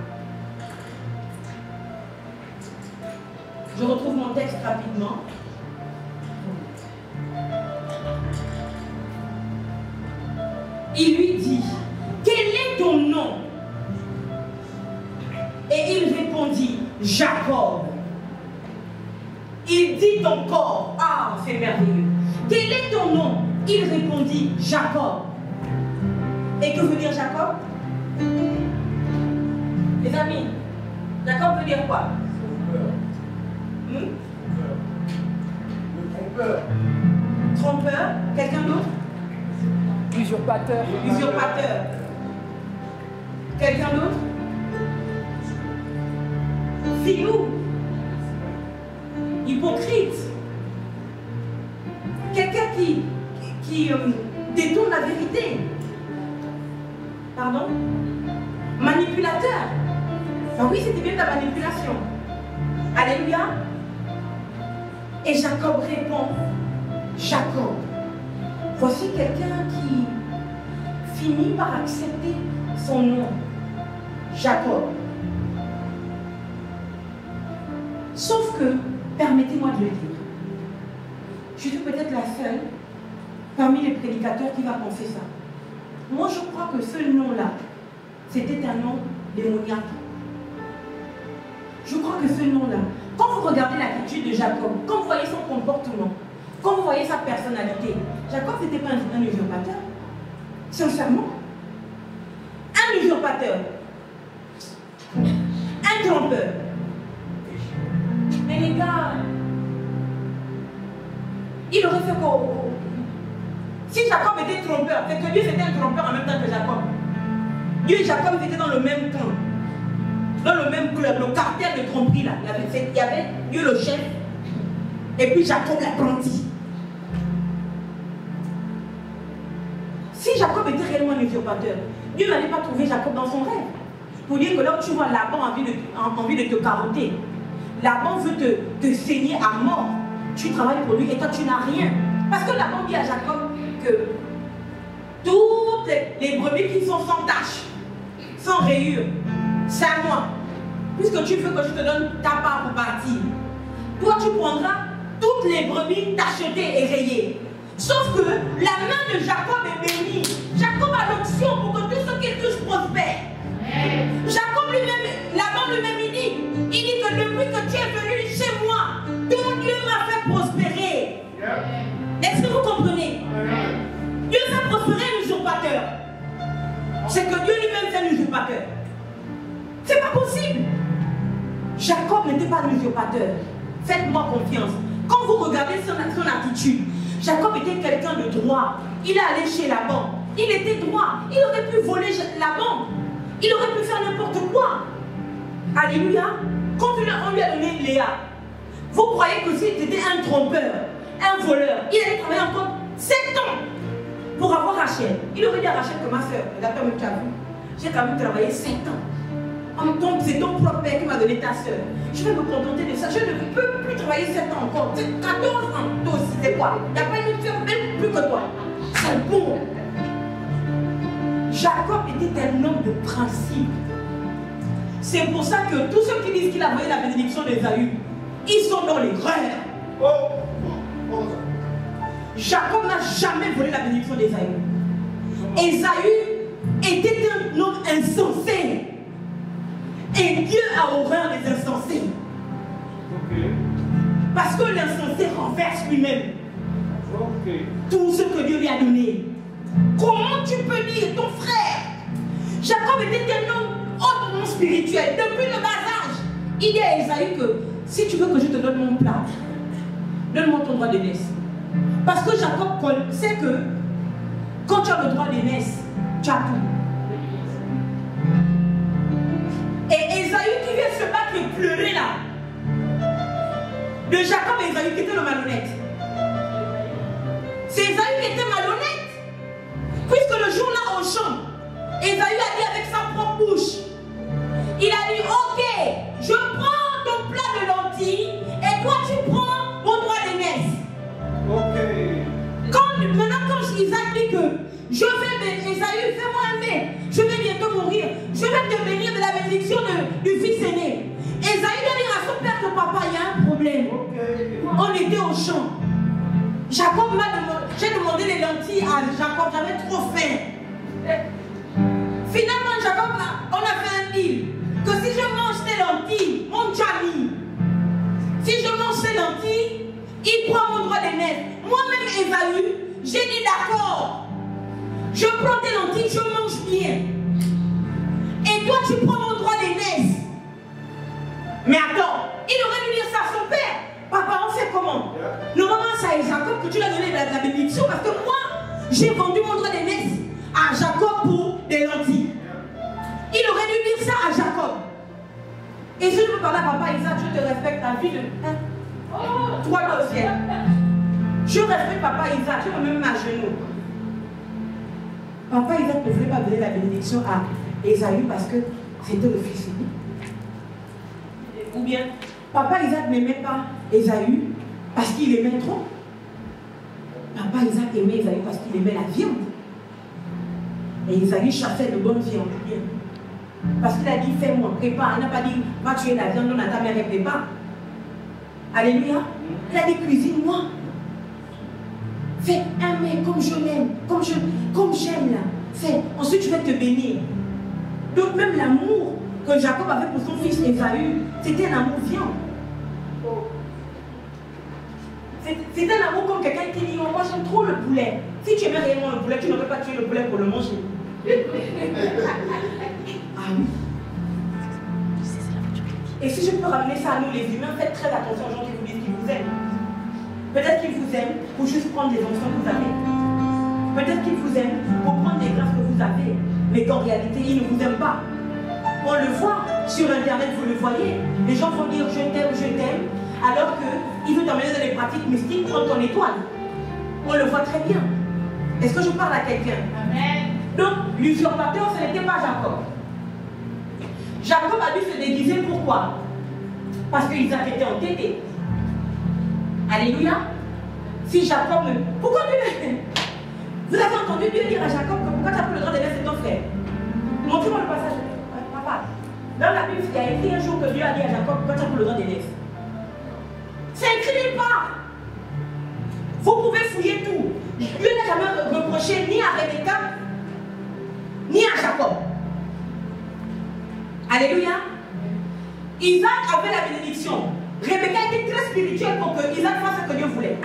Je retrouve mon texte rapidement. Il lui dit, quel est ton nom? Et il répondit, Jacob. Il dit encore, ah, c'est merveilleux. Quel est ton nom? Il répondit, Jacob. Et que veut dire Jacob? Les amis, Jacob veut dire quoi? Trompeur. Trompeur. Quelqu'un d'autre? Usurpateur. Usurpateur. Quelqu'un d'autre? Filou. Hypocrite. Quelqu'un qui détourne la vérité. Pardon? Manipulateur. Ah oui, c'était bien de la manipulation. Alléluia. Et Jacob répond, Jacob, voici quelqu'un qui finit par accepter son nom, Jacob. Sauf que, permettez-moi de le dire, je suis peut-être la seule parmi les prédicateurs qui va penser ça. Moi, je crois que ce nom-là, c'était un nom démoniaque. Je crois que ce nom-là, quand vous regardez l'attitude de Jacob, quand vous voyez son comportement, quand vous voyez sa personnalité, Jacob n'était pas un usurpateur. Sincèrement. Un usurpateur. Un trompeur. Mais les gars, il aurait fait quoi? Si Jacob était trompeur, c'est que Dieu c'était un trompeur en même temps que Jacob. Dieu et Jacob étaient dans le même camp. Dans le même club, le cartel de tromperie là. Il y avait Dieu le chef et puis Jacob l'apprenti. Si Jacob était réellement un usurpateur, Dieu n'allait pas trouver Jacob dans son rêve. Pour dire que là où tu vois Laban a envie de te carotter, Laban veut te saigner à mort. Tu travailles pour lui et toi tu n'as rien. Parce que Laban dit à Jacob que toutes les brebis qui sont sans tache, sans rayures, c'est à moi. Puisque tu veux que je te donne ta part pour partir. Toi, tu prendras toutes les brebis tachetées et rayées. Sauf que la main de Jacob est bénie. Jacob a l'option pour que tout ce qu'il touche prospère. Jacob lui-même, Laban lui-même, il dit que depuis que tu es venu chez moi, ton Dieu m'a fait prospérer. Est-ce que vous comprenez? Dieu fait prospérer un usurpateur. C'est que Dieu lui-même fait un usurpateur. C'est pas possible. Jacob n'était pas un usurpateur. Faites-moi confiance. Quand vous regardez son attitude, Jacob était quelqu'un de droit. Il est allé chez Laban. Il était droit. Il aurait pu voler Laban. Il aurait pu faire n'importe quoi. Alléluia. Quand on lui a donné Léa, vous croyez que c'était un trompeur, un voleur, il allait travailler encore 7 ans pour avoir Rachel. Il aurait dit à Rachel que ma soeur, regarde comme tu as vu, j'ai quand même travaillé 7 ans. C'est ton propre père qui m'a donné ta soeur. Je vais me contenter de ça. Je ne peux plus travailler 7 ans encore. C'est 14 ans. Toi aussi, c'est quoi? Il n'y a pas une autre soeur, même plus que toi. C'est bon. Jacob était un homme de principe. C'est pour ça que tous ceux qui disent qu'il a volé la bénédiction d'Ésaü, ils sont dans l'erreur. Jacob n'a jamais volé la bénédiction d'Ésaü. Ésaü était un homme insensé. Et Dieu a horreur des insensés. Parce que l'insensé renverse lui-même tout ce que Dieu lui a donné. Comment tu peux dire ton frère? Jacob était un homme hautement spirituel. Depuis le bas âge, il dit à Ésaü que si tu veux que je te donne mon plat, donne-moi ton droit d'aînesse. Parce que Jacob sait que quand tu as le droit d'aînesse, tu as tout. Et Ésaü qui vient se battre et pleurer là, de Jacob et Ésaü qui était le malhonnête. C'est Ésaü qui était malhonnête. Puisque le jour-là au champ, Ésaü a dit avec sa propre bouche, il a dit, ok, je prends ton plat de lentilles et toi tu prends mon droit d'aînesse. Maintenant quand Isaac dit que je vais, Ésaü, fais-moi aimer, je vais bientôt mourir, je vais te bénir de la bénédiction du fils aîné. Ésaü doit dire à son père que papa, il y a un problème. On était au champ. Jacob m'a demandé, j'ai demandé les lentilles à Jacob, j'avais trop faim. Finalement, Jacob, on a fait un deal. Que si je mange tes lentilles, mon Jami, si je mange ces lentilles, il prend mon droit d'aînesse. Moi-même, Ésaü, j'ai dit d'accord. Je prends tes lentilles, je mange bien. Et toi, tu prends mon droit d'aînesse. j'ai vendu mon droit d'aînesse à Jacob pour des lentilles. Il aurait dû dire ça à Jacob. Et si je peux parler à papa Isaac, je te respecte ta vie de... Toi là au ciel. Je respecte papa Isaac, je me mets à genoux. Papa Isaac ne voulait pas donner la bénédiction à Ésaü parce que c'était le fils unique. Ou bien, papa Isaac n'aimait pas Ésaü parce qu'il aimait trop. Papa Isaac aimait Ésaü parce qu'il aimait la viande. Et Ésaü chassait de bonnes viandes. Parce qu'il a dit, fais-moi, prépare. Il n'a pas dit, va tuer la viande, non, à ta mère, elle prépare. Alléluia. Il a dit, cuisine-moi. Fais un mec comme je l'aime, comme j'aime là. Fais. Ensuite, je vais te bénir. Donc, même l'amour que Jacob avait pour son fils Ésaü, c'était un amour viande. C'était un amour comme quelqu'un qui dit, oh, moi j'aime trop le poulet. Si tu aimais réellement le poulet, tu n'aurais pas tué le poulet pour le manger. Ah oui. Et si je peux ramener ça à nous les humains, faites très attention aux gens qui vous disent qu'ils vous aiment. Peut-être qu'ils vous aiment pour juste prendre les enfants que vous avez. Peut-être qu'ils vous aiment pour prendre les grâces que vous avez. Mais qu'en réalité, ils ne vous aiment pas. On le voit sur Internet, vous le voyez. Les gens vont dire je t'aime, alors qu'ils veulent t'emmener dans les pratiques mystiques, prendre ton étoile. On le voit très bien. Est-ce que je parle à quelqu'un? Amen. Donc, l'usurpateur, ce n'était pas Jacob. Jacob a dû se déguiser, pourquoi? Parce qu'Isaac était entêté. Alléluia. Si Jacob ne... Pourquoi Dieu... Vous avez entendu Dieu dire à Jacob que pourquoi tu n'as pas le droit d'aimer ton frère? Montrez-moi le passage. Papa, dans la Bible, il y a écrit un jour que Dieu a dit à Jacob pourquoi tu n'as pas le droit d'aimer. C'est écrit nulle part. Vous pouvez fouiller tout. Dieu n'a jamais reproché ni à Rebecca, ni à Jacob. Alléluia. Isaac avait la bénédiction. Rebecca était très spirituelle pour que Isaac fasse ce que Dieu voulait.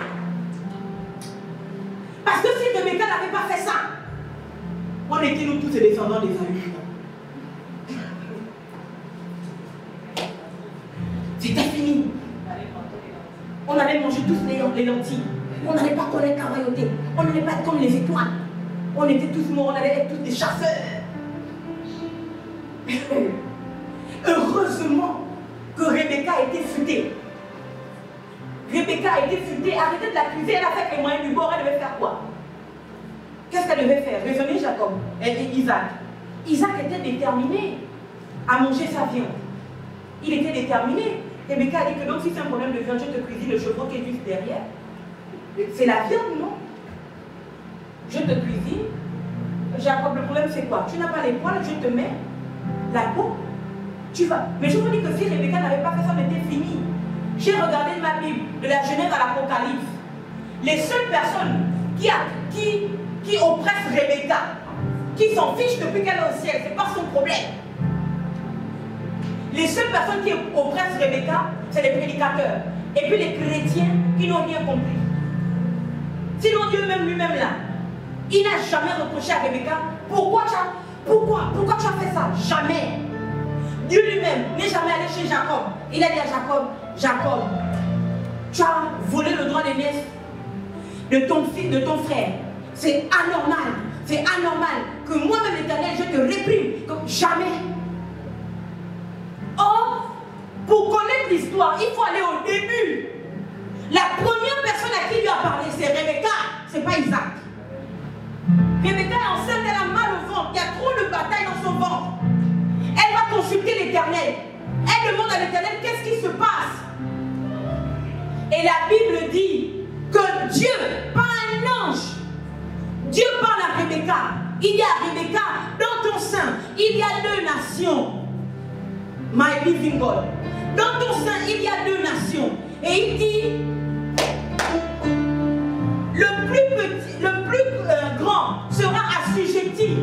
Parce que si Rebecca n'avait pas fait ça, on était nous tous les descendants des Ésaü. C'était fini. On allait manger tous les lentilles. On n'allait pas connaître la royauté. On n'allait pas être comme les étoiles. On était tous morts, on allait être tous des chasseurs. Heureusement que Rebecca a été futée. Rebecca a été futée, arrêtez de l'accuser, elle a fait les moyens du bord, elle devait faire quoi? Qu'est-ce qu'elle devait faire? Raisonner Jacob et Isaac. Isaac était déterminé à manger sa viande. Il était déterminé. Rebecca a dit que donc si c'est un problème de viande, je te cuisine le chevreau qui est juste derrière. C'est la viande, non? Je te cuisine. Jacob, le problème c'est quoi? Tu n'as pas les poils, je te mets la peau. Tu vas. Mais je vous dis que si Rebecca n'avait pas fait ça, c'était fini. J'ai regardé ma Bible, de la Genèse à l'Apocalypse. Les seules personnes qui oppressent Rebecca, qui s'en fichent depuis qu'elle est au ciel, c'est pas son problème. Les seules personnes qui oppressent Rebecca, c'est les prédicateurs. Et puis les chrétiens qui n'ont rien compris. Sinon Dieu même lui-même là, il n'a jamais reproché à Rebecca, pourquoi tu as fait ça? Jamais. Dieu lui-même n'est jamais allé chez Jacob. Il a dit à Jacob, Jacob, tu as volé le droit d'aînesse de ton fils, de ton frère. C'est anormal. C'est anormal que moi-même l'Éternel, je te réprime. Comme jamais. Or, pour connaître l'histoire, il faut aller au début. La première personne à qui lui a parlé, c'est Rebecca. C'est pas Isaac. Rebecca est enceinte, elle a mal au ventre. Il y a trop de batailles dans son ventre. Elle va consulter l'Éternel. Elle demande à l'Éternel qu'est-ce qui se passe. Et la Bible dit que Dieu, par un ange, Dieu parle à Rebecca. Il y a Rebecca, dans ton sein, il y a deux nations. My living God. Dans ton sein, il y a deux nations. Et il dit, le plus grand sera assujetti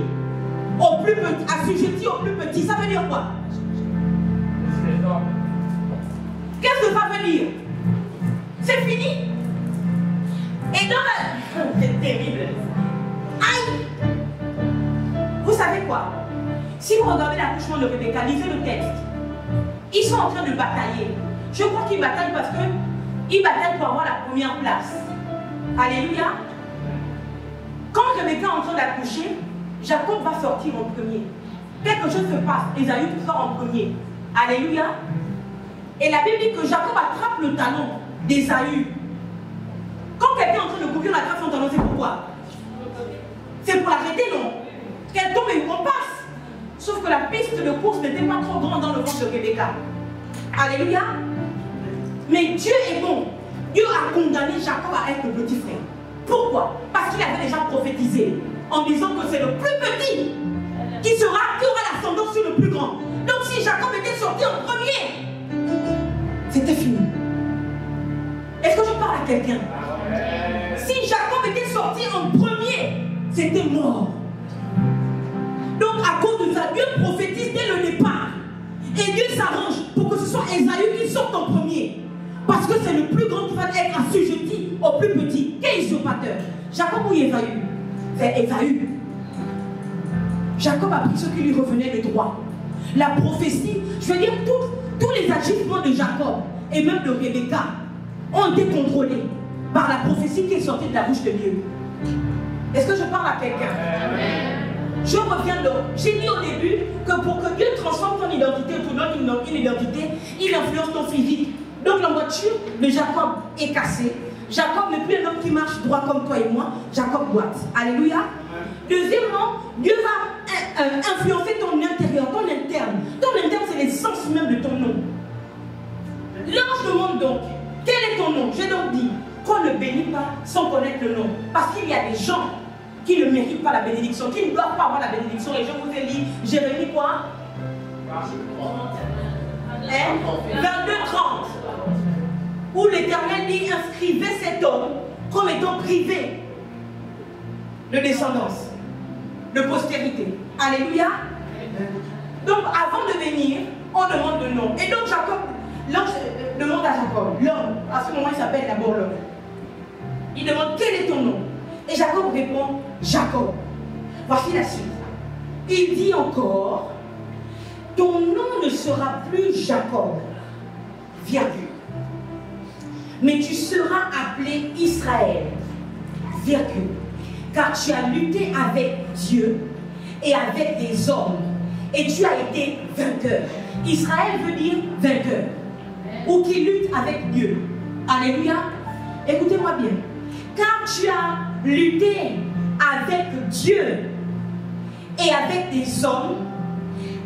au plus petit. Ça veut dire quoi? Qu'est-ce que ça veut dire? C'est fini. Et dans la... C'est terrible. Aïe. Vous savez quoi? Si vous regardez l'accouchement de Rebecca, lisez le texte. Ils sont en train de batailler. Je crois qu'ils bataillent parce qu'ils bataillent pour avoir la première place. Alléluia. Quand Rebecca est en train d'accoucher, Jacob va sortir en premier. Quelque chose se passe, Ésaü sort en premier. Alléluia. Et la Bible dit que Jacob attrape le talon d'Ésaü. Quand quelqu'un est en train de courir, on attrape son talon, c'est pourquoi? C'est pour l'arrêter, non? Qu'elle tombe et on passe. Sauf que la piste de course n'était pas trop grande dans le ventre de Rebecca. Alléluia. Mais Dieu est bon. Dieu a condamné Jacob à être le petit frère. Pourquoi? Parce qu'il avait déjà prophétisé en disant que c'est le plus petit qui aura l'ascendance sur le plus grand. Donc si Jacob était sorti en premier, c'était fini. Est-ce que je parle à quelqu'un? Si Jacob était sorti en premier, c'était mort. Donc à cause de ça, Dieu prophétise dès le départ. Et Dieu s'arrange pour que ce soit Ésaü qui sorte en premier. Parce que c'est le plus grand qui va être assujetti au plus petit. Quel usurpateur? Jacob ou Ésaü? C'est Ésaü. Jacob a pris ce qui lui revenait de droit. La prophétie, je veux dire, tous les agissements de Jacob et même de Rebecca ont été contrôlés par la prophétie qui est sortie de la bouche de Dieu. Est-ce que je parle à quelqu'un? Je reviens donc. J'ai dit au début que pour que Dieu transforme ton identité, ou te donne une identité, il influence ton physique. Donc la voiture de Jacob est cassée. Jacob n'est plus un homme qui marche droit comme toi et moi. Jacob boite. Alléluia. Deuxièmement, Dieu va influencer ton intérieur, ton interne. Ton interne, c'est l'essence même de ton nom. L'ange demande donc, quel est ton nom? J'ai donc dit, qu'on ne bénit pas sans connaître le nom. Parce qu'il y a des gens qui ne méritent pas la bénédiction, qui ne doivent pas avoir la bénédiction. Et je vous ai dit, Jérémie quoi? 22:30. Où l'Éternel dit, inscrivez cet homme comme étant privé de descendance, de postérité. Alléluia. Donc avant de venir, on demande le nom. Et donc Jacob, l'ange demande à Jacob, l'homme, à ce moment il s'appelle d'abord l'homme. Il demande quel est ton nom? Et Jacob répond, Jacob. Voici la suite. Il dit encore, ton nom ne sera plus Jacob, virgule. Mais tu seras appelé Israël, virgule. Car tu as lutté avec Dieu et avec des hommes. Et tu as été vainqueur. Israël veut dire vainqueur. Ou qui lutte avec Dieu. Alléluia. Écoutez-moi bien. Car tu as lutté avec Dieu et avec des hommes.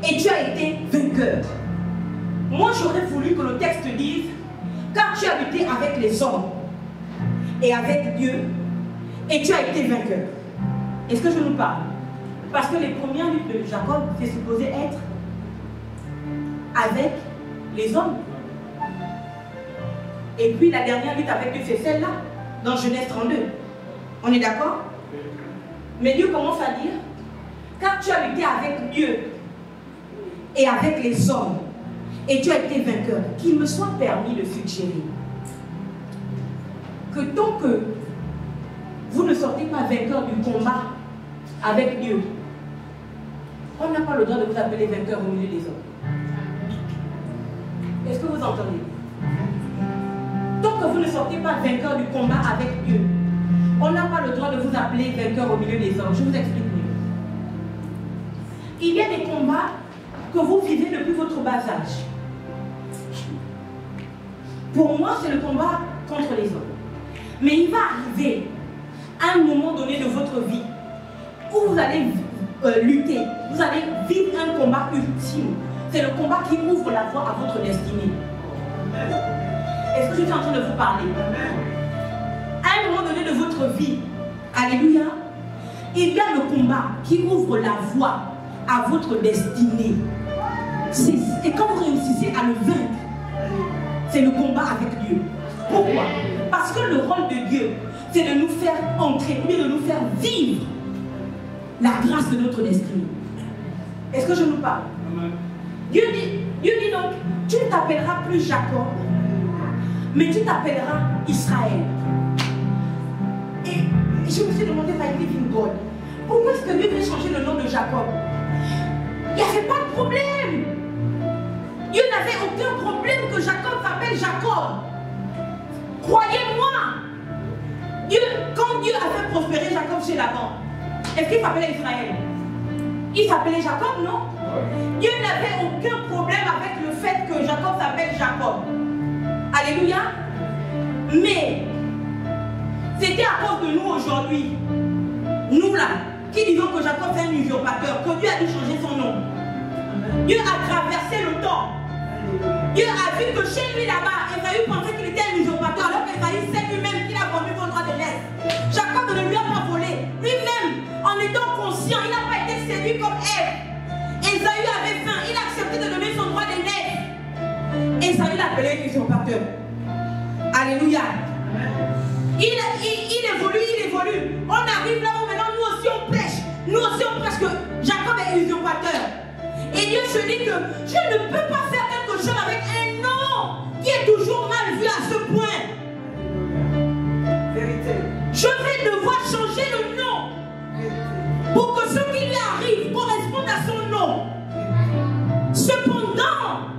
Et tu as été vainqueur. Moi, j'aurais voulu que le texte dise, car tu as lutté avec les hommes et avec Dieu, et tu as été vainqueur. Est-ce que je nous parle? Parce que les premières luttes de Jacob, c'est supposé être avec les hommes. Et puis la dernière lutte avec Dieu, c'est celle-là, dans Genèse 32. On est d'accord? Mais Dieu commence à dire, car tu as lutté avec Dieu et avec les hommes, et tu as été vainqueur, qu'il me soit permis de suggérer que tant que vous ne sortez pas vainqueur du combat avec Dieu, on n'a pas le droit de vous appeler vainqueur au milieu des hommes. Est-ce que vous entendez? Tant que vous ne sortez pas vainqueur du combat avec Dieu, on n'a pas le droit de vous appeler vainqueur au milieu des hommes. Je vous explique mieux. Il y a des combats que vous vivez depuis votre bas âge. Pour moi, c'est le combat contre les hommes. Mais il va arriver à un moment donné de votre vie où vous allez lutter, vous allez vivre un combat ultime. C'est le combat qui ouvre la voie à votre destinée. Est-ce que je suis en train de vous parler? À un moment donné de votre vie, alléluia, il y a le combat qui ouvre la voie à votre destinée. Et quand vous réussissez à le vaincre, c'est le combat avec Dieu. Pourquoi? Parce que le rôle de Dieu, c'est de nous faire entrer, mais de nous faire vivre la grâce de notre destinée. Est-ce que je nous parle? Dieu dit donc, tu ne t'appelleras plus Jacob, mais tu t'appelleras Israël. Et je me suis demandé, my living God, pourquoi est-ce que Dieu veut changer le nom de Jacob? Il n'y avait pas de problème. Dieu n'avait aucun problème que Jacob s'appelle Jacob. Croyez-moi. Quand Dieu a fait prospérer Jacob chez Laban, est-ce qu'il s'appelait Israël? Il s'appelait Jacob, non? Dieu n'avait aucun problème avec le fait que Jacob s'appelle Jacob. Alléluia. Mais c'était à cause de nous aujourd'hui, nous là, qui disons que Jacob est un usurpateur, que Dieu a dû changer son nom. Dieu a traversé le temps. Dieu a vu que chez lui là-bas, Esaü pensait qu'il était un usurpateur, alors qu'Esaü sait lui-même qu'il a vendu son droit de naissance. Jacob ne lui a pas volé. Lui-même, en étant conscient, il n'a pas été séduit comme Ève. Esaü avait faim, il a accepté de donner son droit de naissance. Esaü l'appelait usurpateur. Alléluia. Il évolue. On arrive là où maintenant nous aussi on prêche. Nous aussi on prêche que Jacob est usurpateur. Et Dieu se dit que je ne peux pas faire quelque chose avec un nom qui est toujours mal vu à ce point. Vérité. Je vais devoir changer le nom pour que ce qui lui arrive corresponde à son nom. Cependant,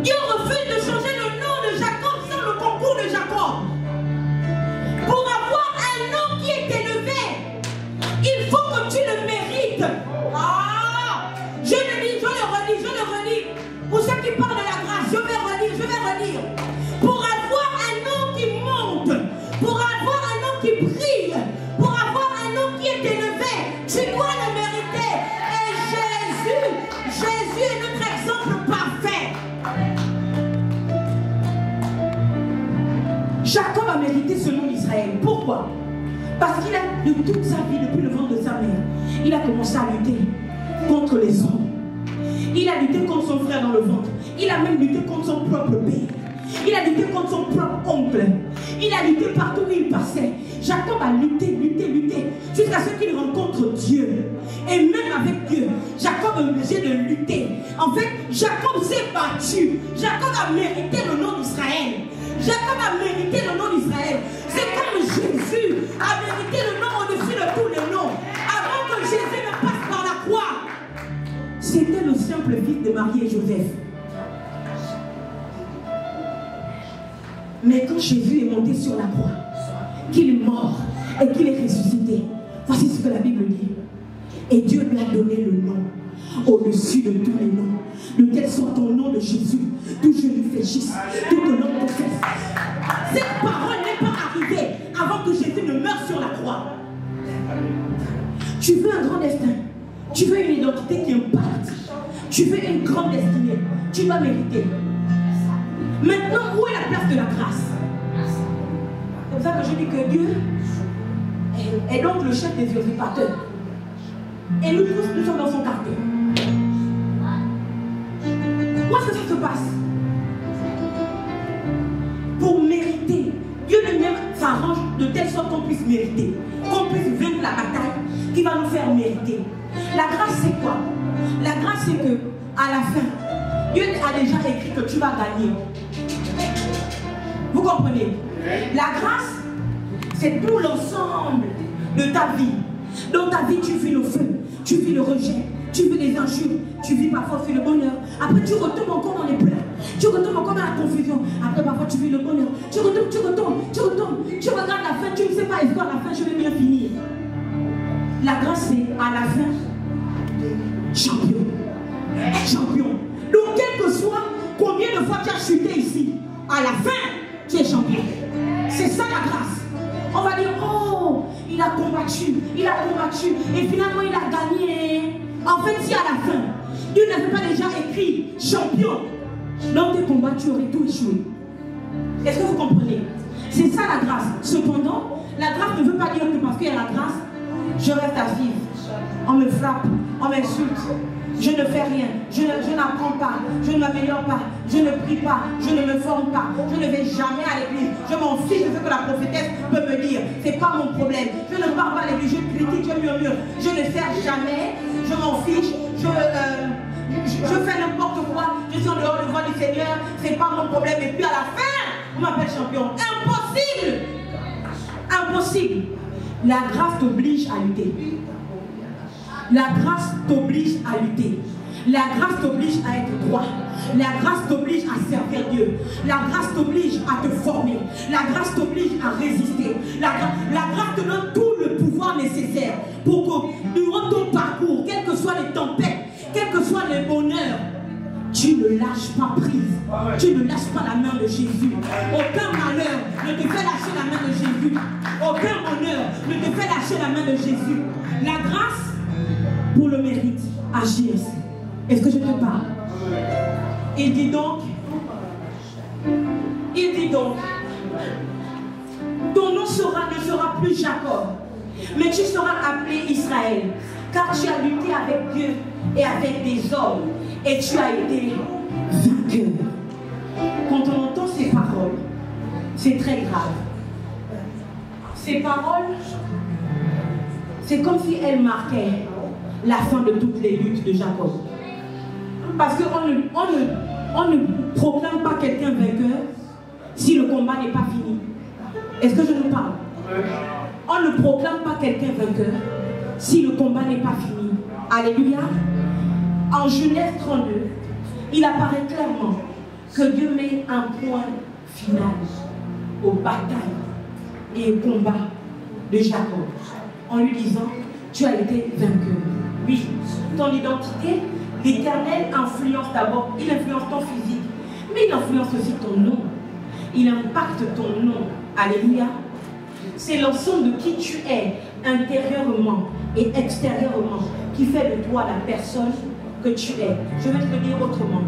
Dieu refuse de changer le nom de Jacob sans le concours de Jacob. Pour avoir un nom qui est élevé, il faut que tu le mérites. Je le redis. Pour ceux qui parlent de la grâce, je vais redire. Pour avoir un nom qui monte, pour avoir un nom qui brille, pour avoir un nom qui est élevé, tu dois le mériter. Et Jésus est notre exemple parfait. Jacob a mérité ce nom d'Israël. Pourquoi? Parce qu'il a, de toute sa vie, depuis le ventre de sa mère, il a commencé à lutter contre les hommes. Il a lutté contre son frère dans le ventre. Il a même lutté contre son propre père. Il a lutté contre son propre oncle. Il a lutté partout où il passait. Jacob a lutté, jusqu'à ce qu'il rencontre Dieu. Et même avec Dieu, Jacob est obligé de lutter. En fait, Jacob s'est battu. Jacob a mérité le nom d'Israël. Jacob a mérité le nom d'Israël. C'est comme Jésus a mérité le nom au-dessus de tous les noms. Avant que Jésus ne passe par la croix, c'était le simple fils de Marie et Joseph. Mais quand Jésus est monté sur la croix, qu'il est mort et qu'il est ressuscité, voici ce que la Bible dit. Et Dieu lui a donné le nom au-dessus de tous les noms, de telle sorte au nom de Jésus, tout genou fléchisse, tout le nom confesse. Cette parole n'est pas arrivée avant que Jésus ne meure sur la croix. Tu veux un grand destin, tu veux une identité qui impacte, tu veux une grande destinée, tu dois mériter. Maintenant, où est la place de la grâce? C'est pour ça que je dis que Dieu est donc le chef des usurpateurs. Et nous tous, nous sommes dans son quartier. Où est-ce que ça se passe? Pour mériter, Dieu lui-même s'arrange de telle sorte qu'on puisse mériter, qu'on puisse vaincre la bataille qui va nous faire mériter. La grâce, c'est quoi? La grâce, c'est que à la fin, Dieu a déjà écrit que tu vas gagner. Vous comprenez? La grâce, c'est tout l'ensemble de ta vie. Dans ta vie, tu vis le feu, tu vis le rejet, tu vis les injures, tu vis parfois le bonheur. Après, tu retombes encore dans les pleurs, tu retombes encore dans la confusion. Après, parfois, tu vis le bonheur, tu retombes, tu regardes la fin, tu ne sais pas, est-ce qu'à la fin, je vais bien finir. La grâce, c'est à la fin, champion. Champion. Donc, quel que soit combien de fois tu as chuté ici, à la fin, tu es champion. C'est ça la grâce. On va dire, oh, il a combattu, et finalement il a gagné. En fait, si à la fin, Dieu n'avait pas déjà écrit champion, dans tes combats, tu aurais tout échoué. Est-ce que vous comprenez? C'est ça la grâce. Cependant, la grâce ne veut pas dire que parce qu'il y a la grâce, je reste assise. On me frappe, on m'insulte. Je ne fais rien, je n'apprends pas, je ne m'améliore pas, je ne prie pas, je ne me forme pas, je ne vais jamais à l'église, je m'en fiche de ce que la prophétesse peut me dire, c'est pas mon problème, je ne pars pas à l'église, je critique, je murmure, je ne sers jamais, je m'en fiche, je fais n'importe quoi, je suis en dehors de voie du Seigneur, c'est pas mon problème, et puis à la fin, on m'appelle champion. Impossible! Impossible! La grâce t'oblige à lutter. La grâce t'oblige à lutter. La grâce t'oblige à être droit. La grâce t'oblige à servir Dieu. La grâce t'oblige à te former. La grâce t'oblige à résister. La grâce te donne tout le pouvoir nécessaire pour que durant ton parcours, quelles que soient les tempêtes, quels que soient les bonheurs, tu ne lâches pas prise. Tu ne lâches pas la main de Jésus. Aucun malheur ne te fait lâcher la main de Jésus. Aucun bonheur ne te fait lâcher la main de Jésus. La grâce pour le mérite. Agis. Est-ce que je te parle? Il dit donc, ton nom ne sera plus Jacob, mais tu seras appelé Israël, car tu as lutté avec Dieu et avec des hommes, et tu as été vainqueur. Quand on entend ces paroles, c'est très grave. Ces paroles, c'est comme si elles marquaient la fin de toutes les luttes de Jacob. Parce qu'on ne proclame pas quelqu'un vainqueur si le combat n'est pas fini. Est-ce que je nous parle? On ne proclame pas quelqu'un vainqueur si le combat n'est pas fini. Alléluia. En Genèse 32, il apparaît clairement que Dieu met un point final aux batailles et au combat de Jacob en lui disant: tu as été vainqueur. Oui, ton identité, l'Éternel influence d'abord, il influence ton physique, mais il influence aussi ton nom. Il impacte ton nom. Alléluia. C'est l'ensemble de qui tu es, intérieurement et extérieurement, qui fait de toi la personne que tu es. Je vais te le dire autrement.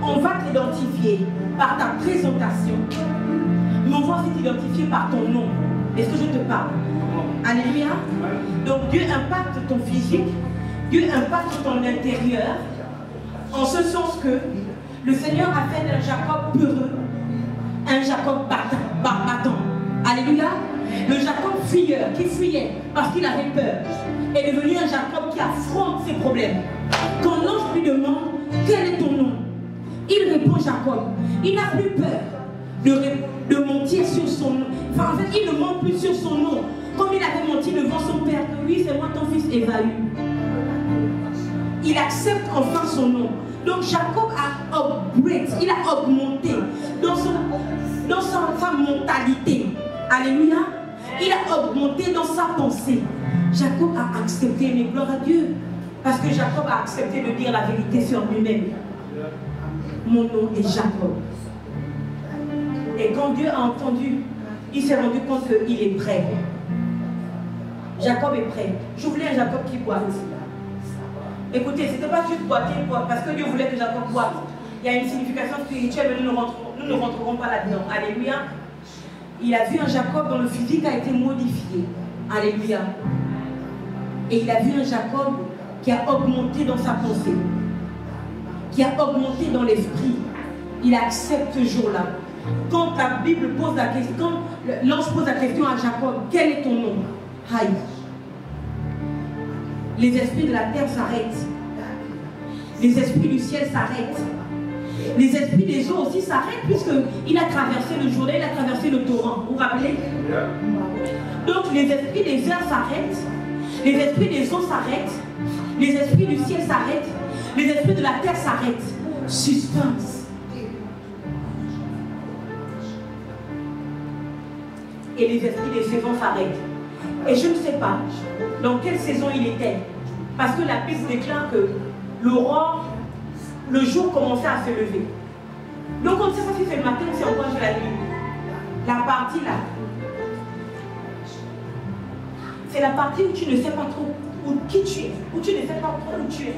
On va t'identifier par ta présentation, mais on va aussi t'identifier par ton nom. Est-ce que je te parle? Alléluia. Donc Dieu impacte ton physique, Dieu impacte ton intérieur, en ce sens que le Seigneur a fait d'un Jacob peureux un Jacob battant. Alléluia. Le Jacob fuyeur qui fuyait parce qu'il avait peur est devenu un Jacob qui affronte ses problèmes. Quand l'ange lui demande quel est ton nom, il répond Jacob. Il n'a plus peur de mentir sur son nom. Enfin, en fait, il ne ment plus sur son nom. Comme il avait menti devant son père, que oui, c'est moi ton fils Ésaü. Il accepte enfin son nom. Donc Jacob a upgrade, il a augmenté dans sa mentalité. Alléluia. Il a augmenté dans sa pensée. Jacob a accepté, mais gloire à Dieu. Parce que Jacob a accepté de dire la vérité sur lui-même. Mon nom est Jacob. Et quand Dieu a entendu, il s'est rendu compte qu'il est prêt. Jacob est prêt. Je voulais un Jacob qui boite. Écoutez, ce n'était pas juste boiter parce que Dieu voulait que Jacob boite. Il y a une signification spirituelle, mais nous ne rentrerons pas là-dedans. Alléluia. Il a vu un Jacob dont le physique a été modifié. Alléluia. Et il a vu un Jacob qui a augmenté dans sa pensée, qui a augmenté dans l'esprit. Il accepte ce jour-là. Quand la Bible pose la question, quand l'ange pose la question à Jacob, quel est ton nom? Aïe. Les esprits de la terre s'arrêtent. Les esprits du ciel s'arrêtent. Les esprits des eaux aussi s'arrêtent puisqu'il a traversé le Jourdain, il a traversé le torrent. Vous vous rappelez? Donc les esprits des airs s'arrêtent. Les esprits des eaux s'arrêtent. Les esprits du ciel s'arrêtent. Les esprits de la terre s'arrêtent. Suspense. Et les esprits des saisons s'arrêtent. Et je ne sais pas dans quelle saison il était. Parce que la Bible déclare que l'aurore, le jour commençait à se lever. Donc on ne sait pas si c'est le matin ou c'est encore la nuit. La partie là, c'est la partie où tu ne sais pas trop où qui tu es, où tu ne sais pas trop où tu es.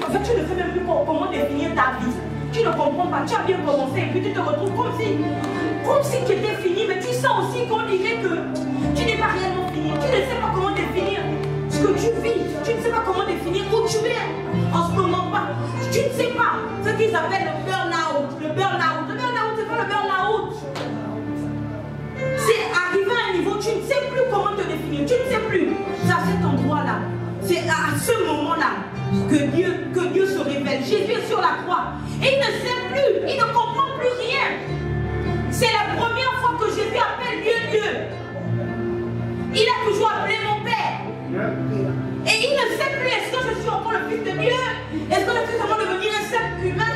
En fait, tu ne sais même plus comment définir ta vie. Tu ne comprends pas, tu as bien commencé et puis tu te retrouves comme si tu étais fini, mais tu sens aussi qu'on dirait que tu n'es pas réellement fini. Tu ne sais pas comment définir ce que tu vis. Tu ne sais pas comment définir où tu es en ce moment pas. Tu ne sais pas ce qu'ils appellent le burn-out. Le burn-out. Le burn-out, c'est pas le burn-out. C'est arriver à un niveau, tu ne sais plus comment te définir. Tu ne sais plus. C'est à cet endroit-là. C'est à ce moment-là que Dieu se révèle. Jésus est sur la croix. Et il ne sait plus. Il ne comprend plus rien. C'est la première fois que Jésus appelle Dieu Dieu. Il a toujours appelé mon Père. Et il ne sait plus, est-ce que je suis encore le Fils de Dieu? Est-ce que je suis seulement devenir un simple humain?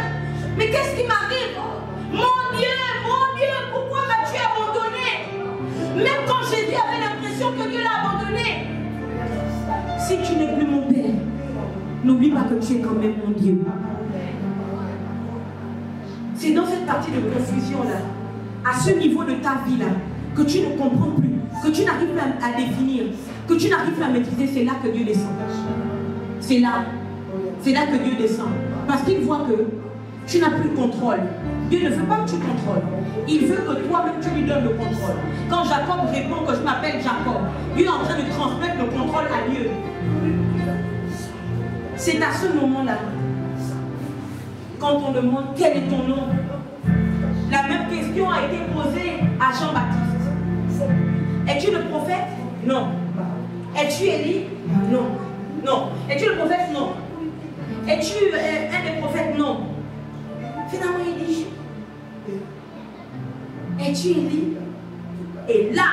n'oublie pas que tu es quand même mon Dieu. C'est dans cette partie de confusion-là, à ce niveau de ta vie-là, que tu ne comprends plus, que tu n'arrives plus à définir, que tu n'arrives plus à maîtriser, c'est là que Dieu descend. C'est là que Dieu descend. Parce qu'il voit que tu n'as plus le contrôle. Dieu ne veut pas que tu contrôles. Il veut que toi-même tu lui donnes le contrôle. Quand Jacob répond que je m'appelle Jacob, Dieu est en train de transmettre le contrôle à Dieu. C'est à ce moment-là, quand on demande quel est ton nom, la même question a été posée à Jean-Baptiste. Es-tu le prophète? Non. Es-tu Élie? Non. Non. Es-tu le prophète? Non. Es-tu un des prophètes? Non. Finalement, il dit, es-tu Élie? Et là,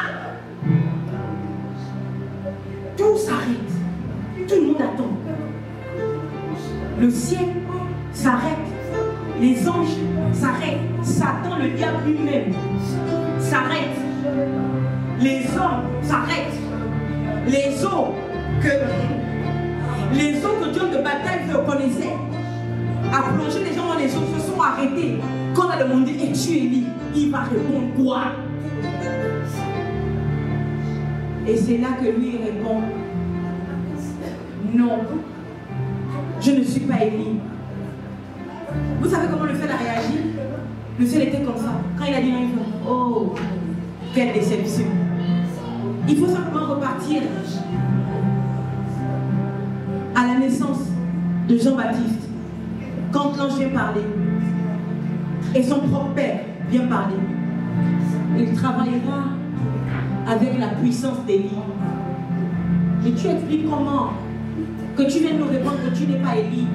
tout s'arrête. Tout le monde attend. Le ciel s'arrête. Les anges s'arrêtent. Satan, le diable lui-même, s'arrête. Les hommes s'arrêtent. Les eaux que John de Baptiste connaissait, a plongé les gens dans les eaux, se sont arrêtés. Quand on a demandé, es-tu Élie? Il va répondre quoi? Et c'est là que lui répond, non, je ne suis pas Élie. Vous savez comment le ciel a réagi? Le ciel était comme ça. Quand il a dit non, il dit, oh, quelle déception. Il faut simplement repartir à la naissance de Jean-Baptiste. Quand l'ange vient parler, et son propre père vient parler, il travaillera avec la puissance d'Élie. Et tu expliques comment que tu viens de nous répondre que tu n'es pas Élie.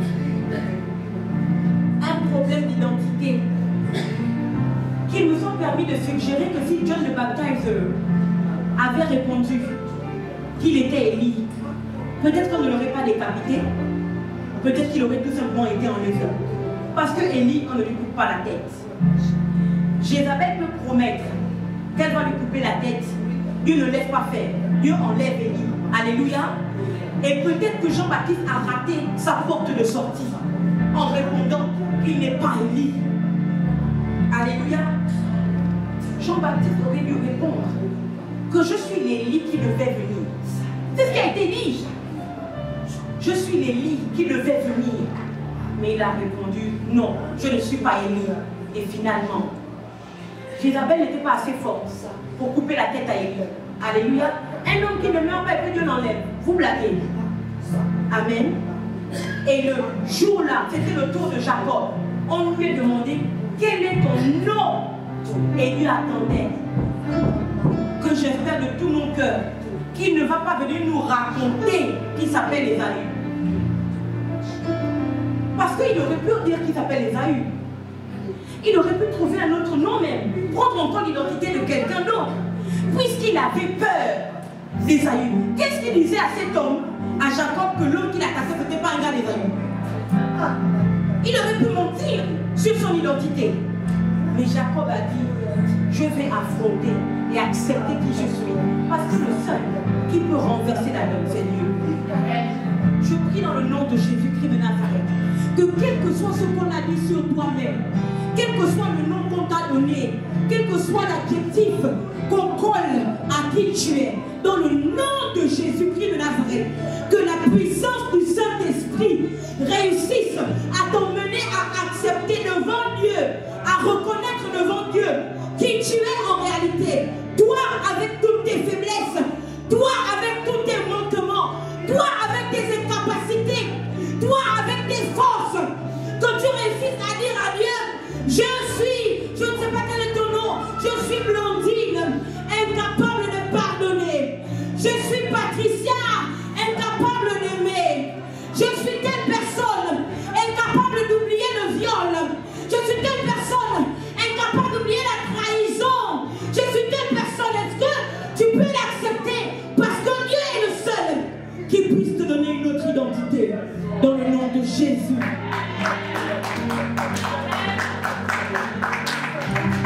Un problème d'identité qu'ils nous ont permis de suggérer que si John le Baptiste avait répondu qu'il était Élie, peut-être qu'on ne l'aurait pas décapité, peut-être qu'il aurait tout simplement été enlevé. Parce que Élie, on ne lui coupe pas la tête. Jézabel peut promettre qu'elle va lui couper la tête. Dieu ne laisse pas faire. Dieu enlève Élie. Alléluia. Et peut-être que Jean-Baptiste a raté sa porte de sortie en répondant qu'il n'est pas Élie. Alléluia. Jean-Baptiste aurait dû répondre que je suis l'Élie qui devait venir. C'est ce qui a été dit. Je suis l'Élie qui devait venir. Mais il a répondu, non, je ne suis pas Élie. Et finalement, Jézabel n'était pas assez forte pour couper la tête à Élie. Alléluia. Un homme qui ne meurt pas et que Dieu l'enlève. Vous blaguez. Amen. Et le jour-là, c'était le tour de Jacob. On lui a demandé, quel est ton nom? Et Dieu attendait que j'espère de tout mon cœur qu'il ne va pas venir nous raconter qu'il s'appelle Ésaü. Parce qu'il aurait pu dire qu'il s'appelle Ésaü. Il aurait pu trouver un autre nom même, prendre encore l'identité de quelqu'un d'autre, puisqu'il avait peur d'Ésaü. Qu'est-ce qu'il disait à cet homme, à Jacob, que l'homme qu'il a cassé n'était pas un gars d'Ésaü? Il aurait pu mentir sur son identité. Mais Jacob a dit, je vais affronter et accepter qui je suis. Parce que le seul qui peut renverser la donne, c'est Dieu. Je prie dans le nom de Jésus-Christ de Nazareth, que quel que soit ce qu'on a dit sur toi-même, quel que soit le nom qu'on t'a donné, quel que soit l'adjectif qu'on colle à qui tu es, dans le nom de Jésus-Christ de Nazareth, que la puissance du Saint-Esprit réussisse à t'emmener à accepter devant Dieu, à reconnaître devant Dieu qui tu es en réalité. Toi avec toutes tes faiblesses, toi avec tous tes manquements, toi avec tes incapacités, toi avec tes forces, que tu réussisses à dire à Dieu, je ne sais pas quel est ton nom, je suis Blondine, incapable de pardonner. Je suis Patricia, incapable d'aimer. Je suis telle personne, incapable d'oublier le viol. Je suis telle personne, incapable d'oublier la trahison. Je suis telle personne. Est-ce que tu peux l'accepter? Parce que Dieu est le seul qui puisse te donner une autre identité. Dans le nom de Jésus.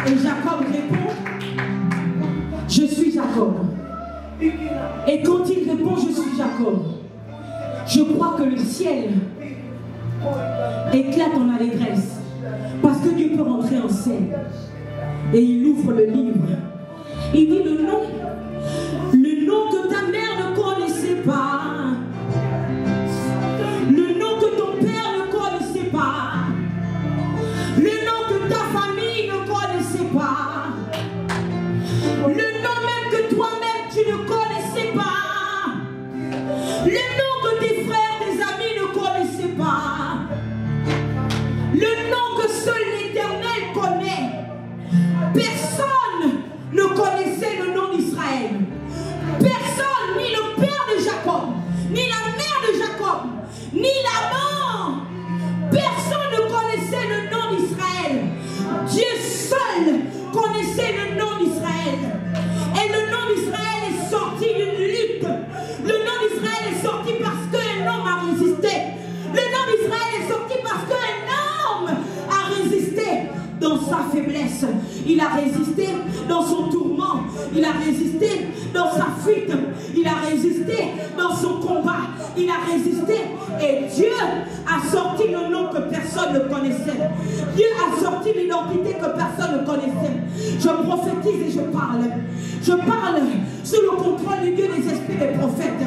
Et Jacob répond, je suis Jacob. Et quand il répond, je suis Jacob, je crois que le ciel ciel éclate en allégresse parce que Dieu peut rentrer en scène. Et il ouvre le livre. Il dit le nom que ta mère ne connaissait pas, le nom que ton père ne connaissait pas, le nom que ta famille ne connaissait pas, le nom même que toi-même tu ne connaissais pas, le nom que tes frères, tes amis ne connaissaient pas, le nom que seul l'Éternel connaît. Personne ne connaissait le nom d'Israël. Personne, ni le père de Jacob, ni la mère de Jacob, ni l'amant. Personne ne connaissait le nom d'Israël. Dieu seul connaissait le nom d'Israël. Et le nom d'Israël est sorti d'une lutte. Le nom d'Israël est sorti parce qu'un homme a résisté. Le nom d'Israël est sorti parce qu'un homme a résisté dans sa faiblesse. Il a résisté dans son tourment. Il a résisté dans sa fuite. Il a résisté dans son combat. Il a résisté. Et Dieu a sorti le nom que personne ne connaissait. Dieu a sorti l'identité que personne ne connaissait. Je prophétise et je parle. Je parle sous le contrôle du Dieu des esprits des prophètes.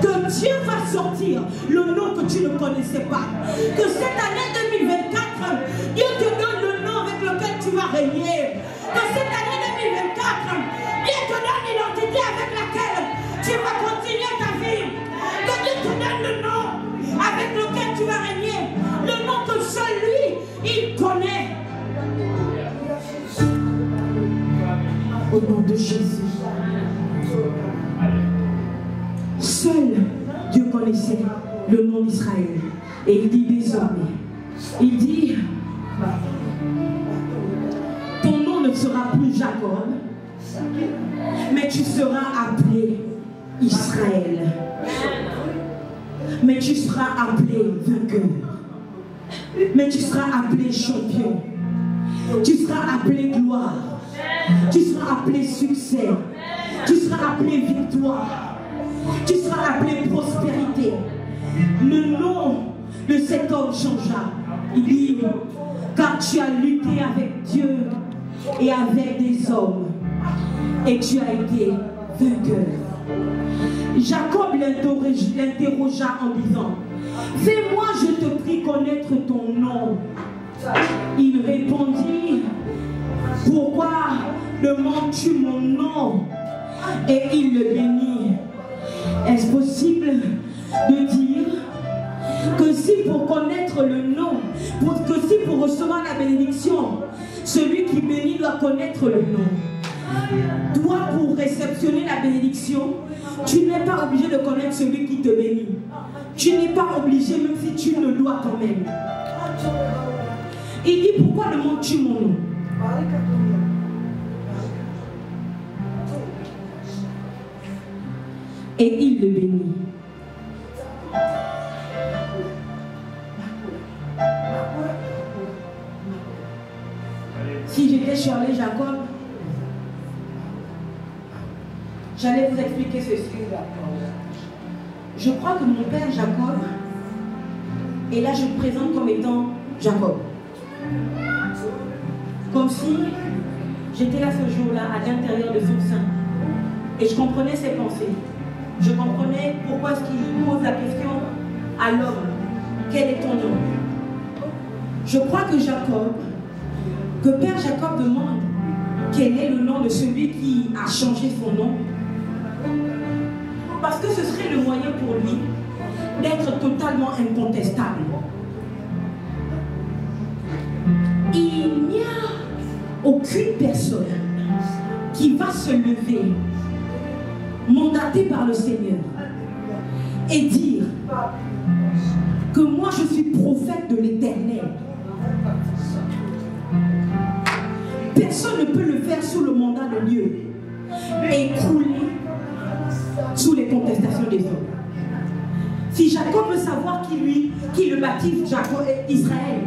Que Dieu va sortir le nom que tu ne connaissais pas. Que cette année 2024, Dieu te donne le nom avec lequel tu vas régner. Que cette année 2024, Dieu te donne l'identité avec laquelle tu vas continuer ta vie. Que Dieu te donne le nom avec lequel tu vas régner. Le nom que seul lui, il connaît. Au nom de Jésus. Seul Dieu connaissait le nom d'Israël. Et il dit désormais, il dit, ton nom ne sera plus Jacob, mais tu seras appelé Israël. Mais tu seras appelé vainqueur. Mais tu seras appelé champion. Tu seras appelé gloire. Tu seras appelé succès. Tu seras appelé victoire. Tu seras appelé prospérité. Le nom de cet homme changea. Il dit, car tu as lutté avec Dieu et avec des hommes, et tu as été vainqueur. Jacob l'interrogea en disant, fais-moi, je te prie, connaître ton nom. Il répondit, pourquoi demandes-tu mon nom? Et il le bénit. Est-ce possible de dire que si pour connaître le nom, que si pour recevoir la bénédiction, celui qui bénit doit connaître le nom? Toi, pour réceptionner la bénédiction, tu n'es pas obligé de connaître celui qui te bénit. Tu n'es pas obligé, même si tu le dois quand même. Il dit, pourquoi demandes-tu mon nom? Et il le bénit. Si j'étais Shirley Jacob, j'allais vous expliquer ceci. Je crois que mon père Jacob, et là je me présente comme étant Jacob. Comme si j'étais là ce jour-là à l'intérieur de son sein. Et je comprenais ses pensées. Je comprenais pourquoi est-ce qu'il pose la question à l'homme. Quel est ton nom? Je crois que Jacob, que Père Jacob demande quel est le nom de celui qui a changé son nom. Parce que ce serait le moyen pour lui d'être totalement incontestable. Il n'y a aucune personne qui va se lever, mandatée par le Seigneur, et dire que moi je suis prophète de l'Éternel. Personne ne peut le faire sous le mandat de Dieu et crouler sous les contestations des hommes. Si Jacob veut savoir qui le baptise Jacob et Israël,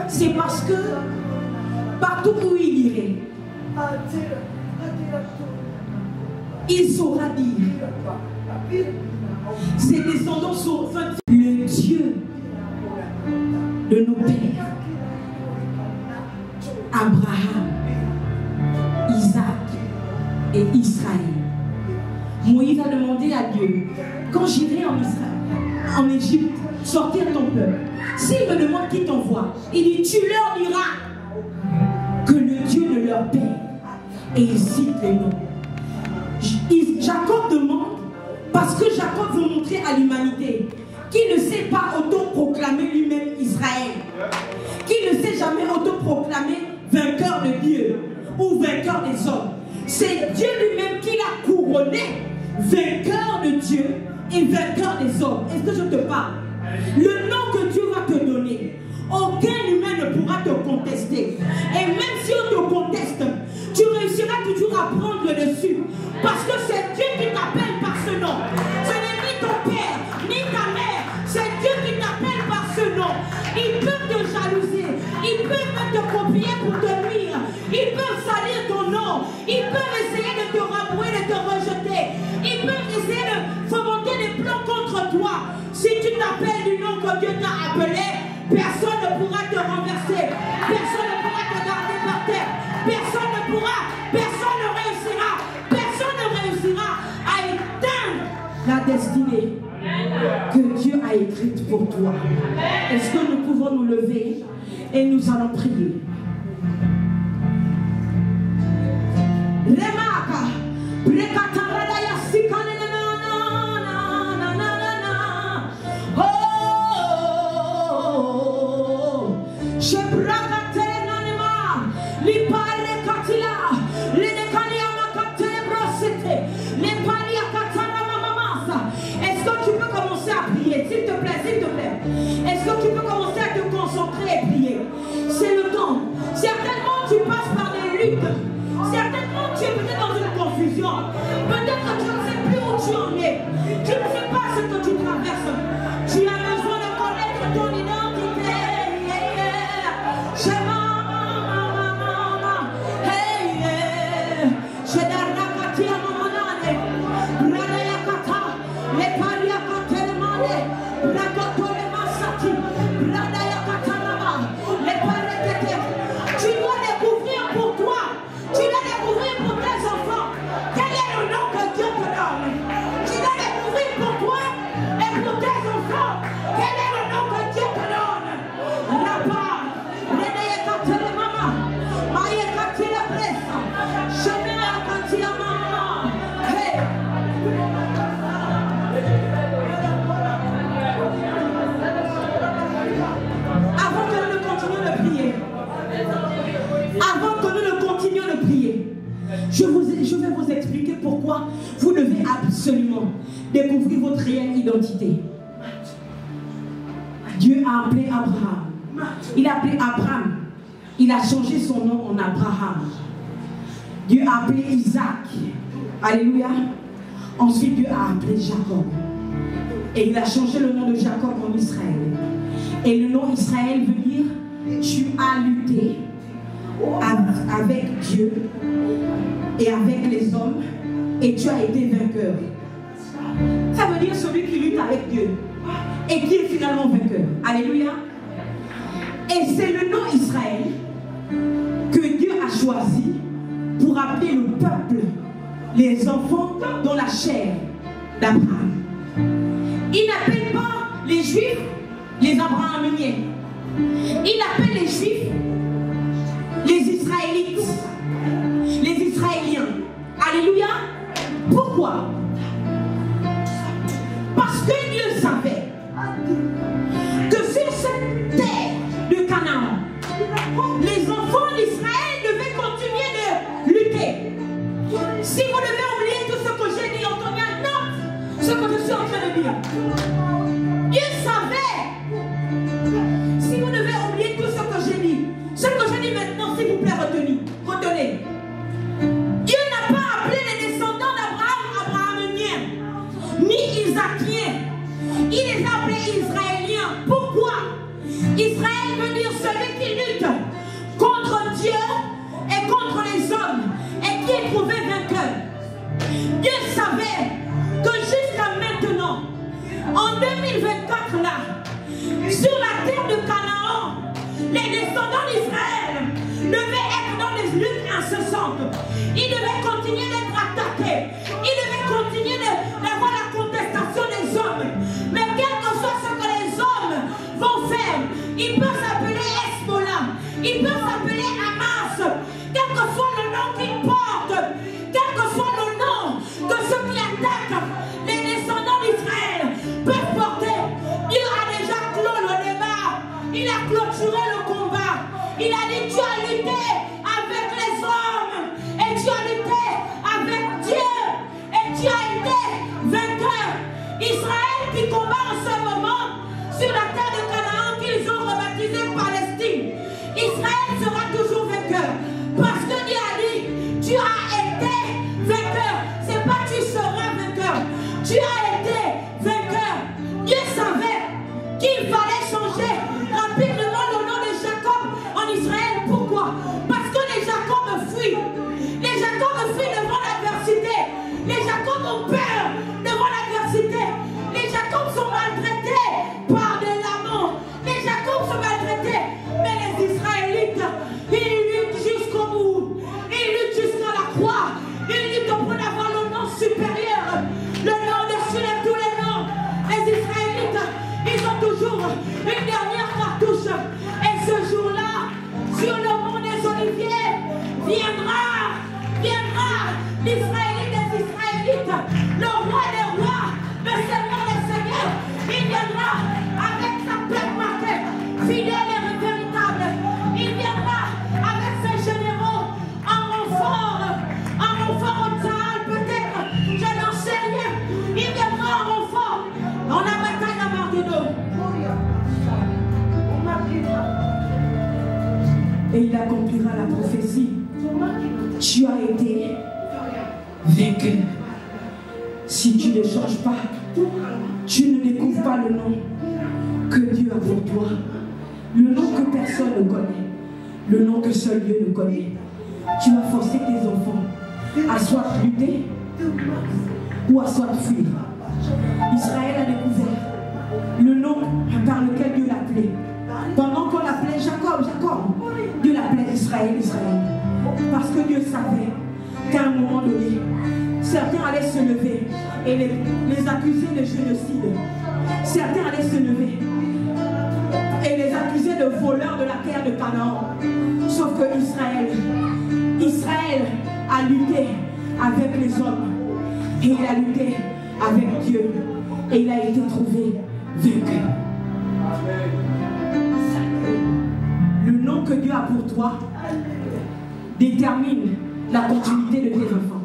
c'est parce que partout où il irait, il saura dire ses descendants sont le Dieu de nos pères, Abraham, Isaac et Israël. Moïse a demandé à Dieu, quand j'irai en Israël, en Égypte, sortir ton peuple, s'il me demande qui t'envoie, il dit, tu leur diras que le Dieu de leur père, et il cite les noms. Jacob demande, parce que Jacob veut montrer à l'humanité qu'il ne sait pas autoproclamer lui-même Israël, qu'il ne sait jamais autoproclamer vainqueur de Dieu ou vainqueur des hommes. C'est Dieu lui-même qui l'a couronné vainqueur de Dieu et vainqueur des hommes. Est-ce que je te parle? Le nom que Dieu va te donner, aucun humain ne pourra te contester. Et même si on te conteste, tu réussiras toujours à prendre le dessus. Parce que c'est Dieu qui t'appelle par ce nom. Ce n'est ni ton père, ni ta mère. C'est Dieu qui t'appelle par ce nom. Ils peuvent te jalouser. Ils peuvent même te copier pour te nuire. Ils peuvent salir ton nom. Ils peuvent essayer de te rabrouer, de te rejeter. Ils peuvent essayer de fomenter des plans contre toi. Si tu t'appelles du nom que Dieu t'a appelé, personne ne pourra te renverser. Personne ne pourra te garder par terre. Personne ne pourra. Personne ne réussira. Personne ne réussira à éteindre la destinée que Dieu a écrite pour toi. Est-ce que nous pouvons nous lever et nous allons prier? Est-ce que tu peux commencer à prier? S'il te plaît, s'il te plaît. Est-ce que tu peux commencer à te concentrer et prier? C'est le temps. Certainement, tu passes par des luttes. Certainement, tu es peut-être dans une confusion. Peut-être que tu ne sais plus où tu en es. Tu ne sais pas ce que tu traverses. Tu as besoin de connaître ton identité. Je vais vous expliquer pourquoi vous devez absolument découvrir votre réelle identité. Dieu a appelé Abraham. Il a appelé Abraham. Il a changé son nom en Abraham. Dieu a appelé Isaac. Alléluia. Ensuite, Dieu a appelé Jacob. Et il a changé le nom de Jacob en Israël. Et le nom Israël veut dire tu as lutté avec Dieu et avec les hommes et tu as été vainqueur. Ça veut dire celui qui lutte avec Dieu et qui est finalement vainqueur. Alléluia. Et c'est le nom Israël que Dieu a choisi pour appeler le peuple, les enfants dans la chair d'Abraham. Il n'appelle pas les Juifs les Abrahamiens. Il appelle les Juifs les Israélites, les Israéliens. Alléluia. Pourquoi? Parce que Dieu savait que sur cette terre de Canaan, les enfants d'Israël devaient continuer de lutter. Si vous devez oublier tout ce que j'ai dit, entendez note ce que je suis en train de dire. Dieu savait. Si vous devez oublier tout ce que j'ai dit, ce que je dis maintenant, s'il vous plaît, retenez. Dieu n'a pas appelé les descendants d'Abraham abrahamiens, ni isaaciens. Il les a appelés israéliens. Pourquoi? Israël veut dire celui qui lutte contre Dieu et contre les hommes et qui est trouvé vainqueur. Dieu savait que jusqu'à maintenant, en 2024 là, sur la terre de Canaan, incessante. Il devait continuer d'être attaqué. Il devait continuer d'avoir la contestation des hommes. Mais quel que soit ce que les hommes vont faire, il peut s'appeler Hezbollah, il peut s'appeler Hamas, quel que soit le nom qu'il porte, quel que soit le nom que ceux qui attaquent les descendants d'Israël peuvent porter. Dieu a déjà clos le débat, il a clôturé le combat. Il a dit tu as lutté avec les hommes et tu as lutté avec Dieu et tu as été vainqueur. Israël qui combat en ce moment sur la terre de Canaan qu'ils ont rebaptisé Palestine. Israël sera toujours vainqueur parce que Dieu a dit tu as été vainqueur. C'est pas tu seras vainqueur. Tu as été vainqueur. Dieu savait qu'il fallait changer rapidement le nom de Jacob en Israël. Pourquoi? Parce que les Jacob fuient. Les Jacob fuient devant l'adversité. Les Jacob ont peur devant l'adversité. Les Jacob sont maltraités par des laments. Les Jacob sont maltraités. Mais les Israélites, ils luttent jusqu'au bout. Ils luttent jusqu'à la croix. Ils luttent pour avoir le nom supérieur. Le nom au-dessus de tous les noms. Les Israélites, ils ont toujours une dernière cartouche. Et ce jour-là, sur le mont des Oliviers, viendra l'Israélite des Israélites, le roi des rois, le Seigneur des seigneurs. Il viendra avec sa plaque marquée, fidèle et véritable. Il viendra avec ses généraux en renfort au Tsahal peut-être, je n'en sais rien. Il viendra en renfort dans la bataille à Marguerite. Et il accomplira la prophétie. Tu as été vainqueur. Si tu ne changes pas, tu ne découvres pas le nom que Dieu a pour toi. Le nom que personne ne connaît. Le nom que seul Dieu ne connaît. Tu vas forcer tes enfants à soit lutter ou à soit fuir. Israël a découvert le nom par lequel Dieu l'appelait. Pendant qu'on l'appelait Jacob, Dieu l'appelait Israël. Parce que Dieu savait qu'à un moment donné, certains allaient se lever et les accuser de génocide. Certains allaient se lever et les accuser de voleurs de la terre de Canaan. Sauf que Israël a lutté avec les hommes et il a lutté avec Dieu et il a été trouvé vainqueur. Le nom que Dieu a pour toi détermine la continuité de tes enfants.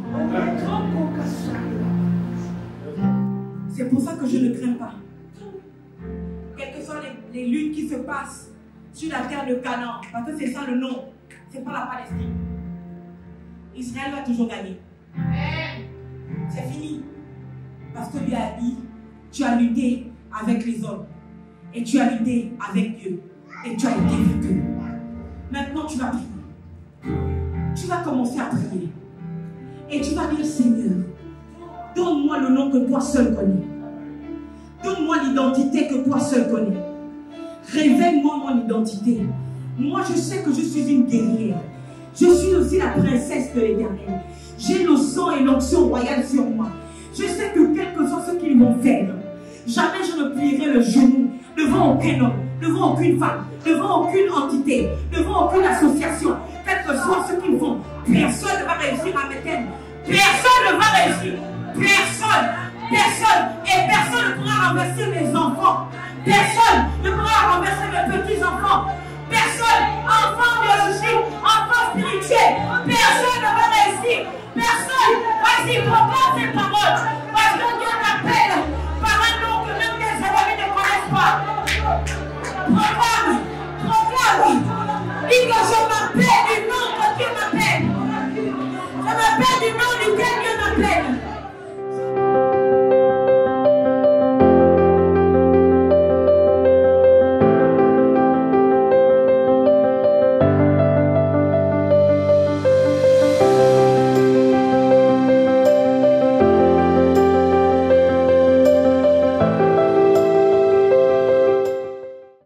C'est pour ça que je ne crains pas. Quelles que soient les luttes qui se passent sur la terre de Canaan, parce que c'est ça le nom, c'est pas la Palestine. Israël va toujours gagner. C'est fini. Parce que Dieu a dit, tu as lutté avec les hommes. Et tu as lutté avec Dieu. Et tu as été vaincu. Maintenant, tu vas prier. Tu vas commencer à prier. Et tu vas dire, Seigneur, donne-moi le nom que toi seul connais. Donne-moi l'identité que toi seul connais. Révèle-moi mon identité. Moi, je sais que je suis une guerrière. Je suis aussi la princesse de l'Éternel. J'ai le sang et l'onction royale sur moi. Je sais que quel que soit ce qu'ils vont faire, jamais je ne plierai le genou devant aucun homme, devant aucune femme, devant aucune entité, devant aucune association. Quel que soit ce qu'ils font, personne ne va réussir à m'éteindre. Personne ne va réussir. Personne. Et personne ne pourra renverser mes enfants. Personne ne pourra renverser mes petits-enfants. Personne, enfant biologique, enfant spirituel. Personne ne va réussir. Personne. Vas-y, proclame ces paroles. Parce que Dieu t'appelle par un nom que même tes ennemis ne connaissent pas. Proclame. Dis que je m'appelle du nom que Dieu m'appelle. Je m'appelle du nom duquel Dieu m'appelle.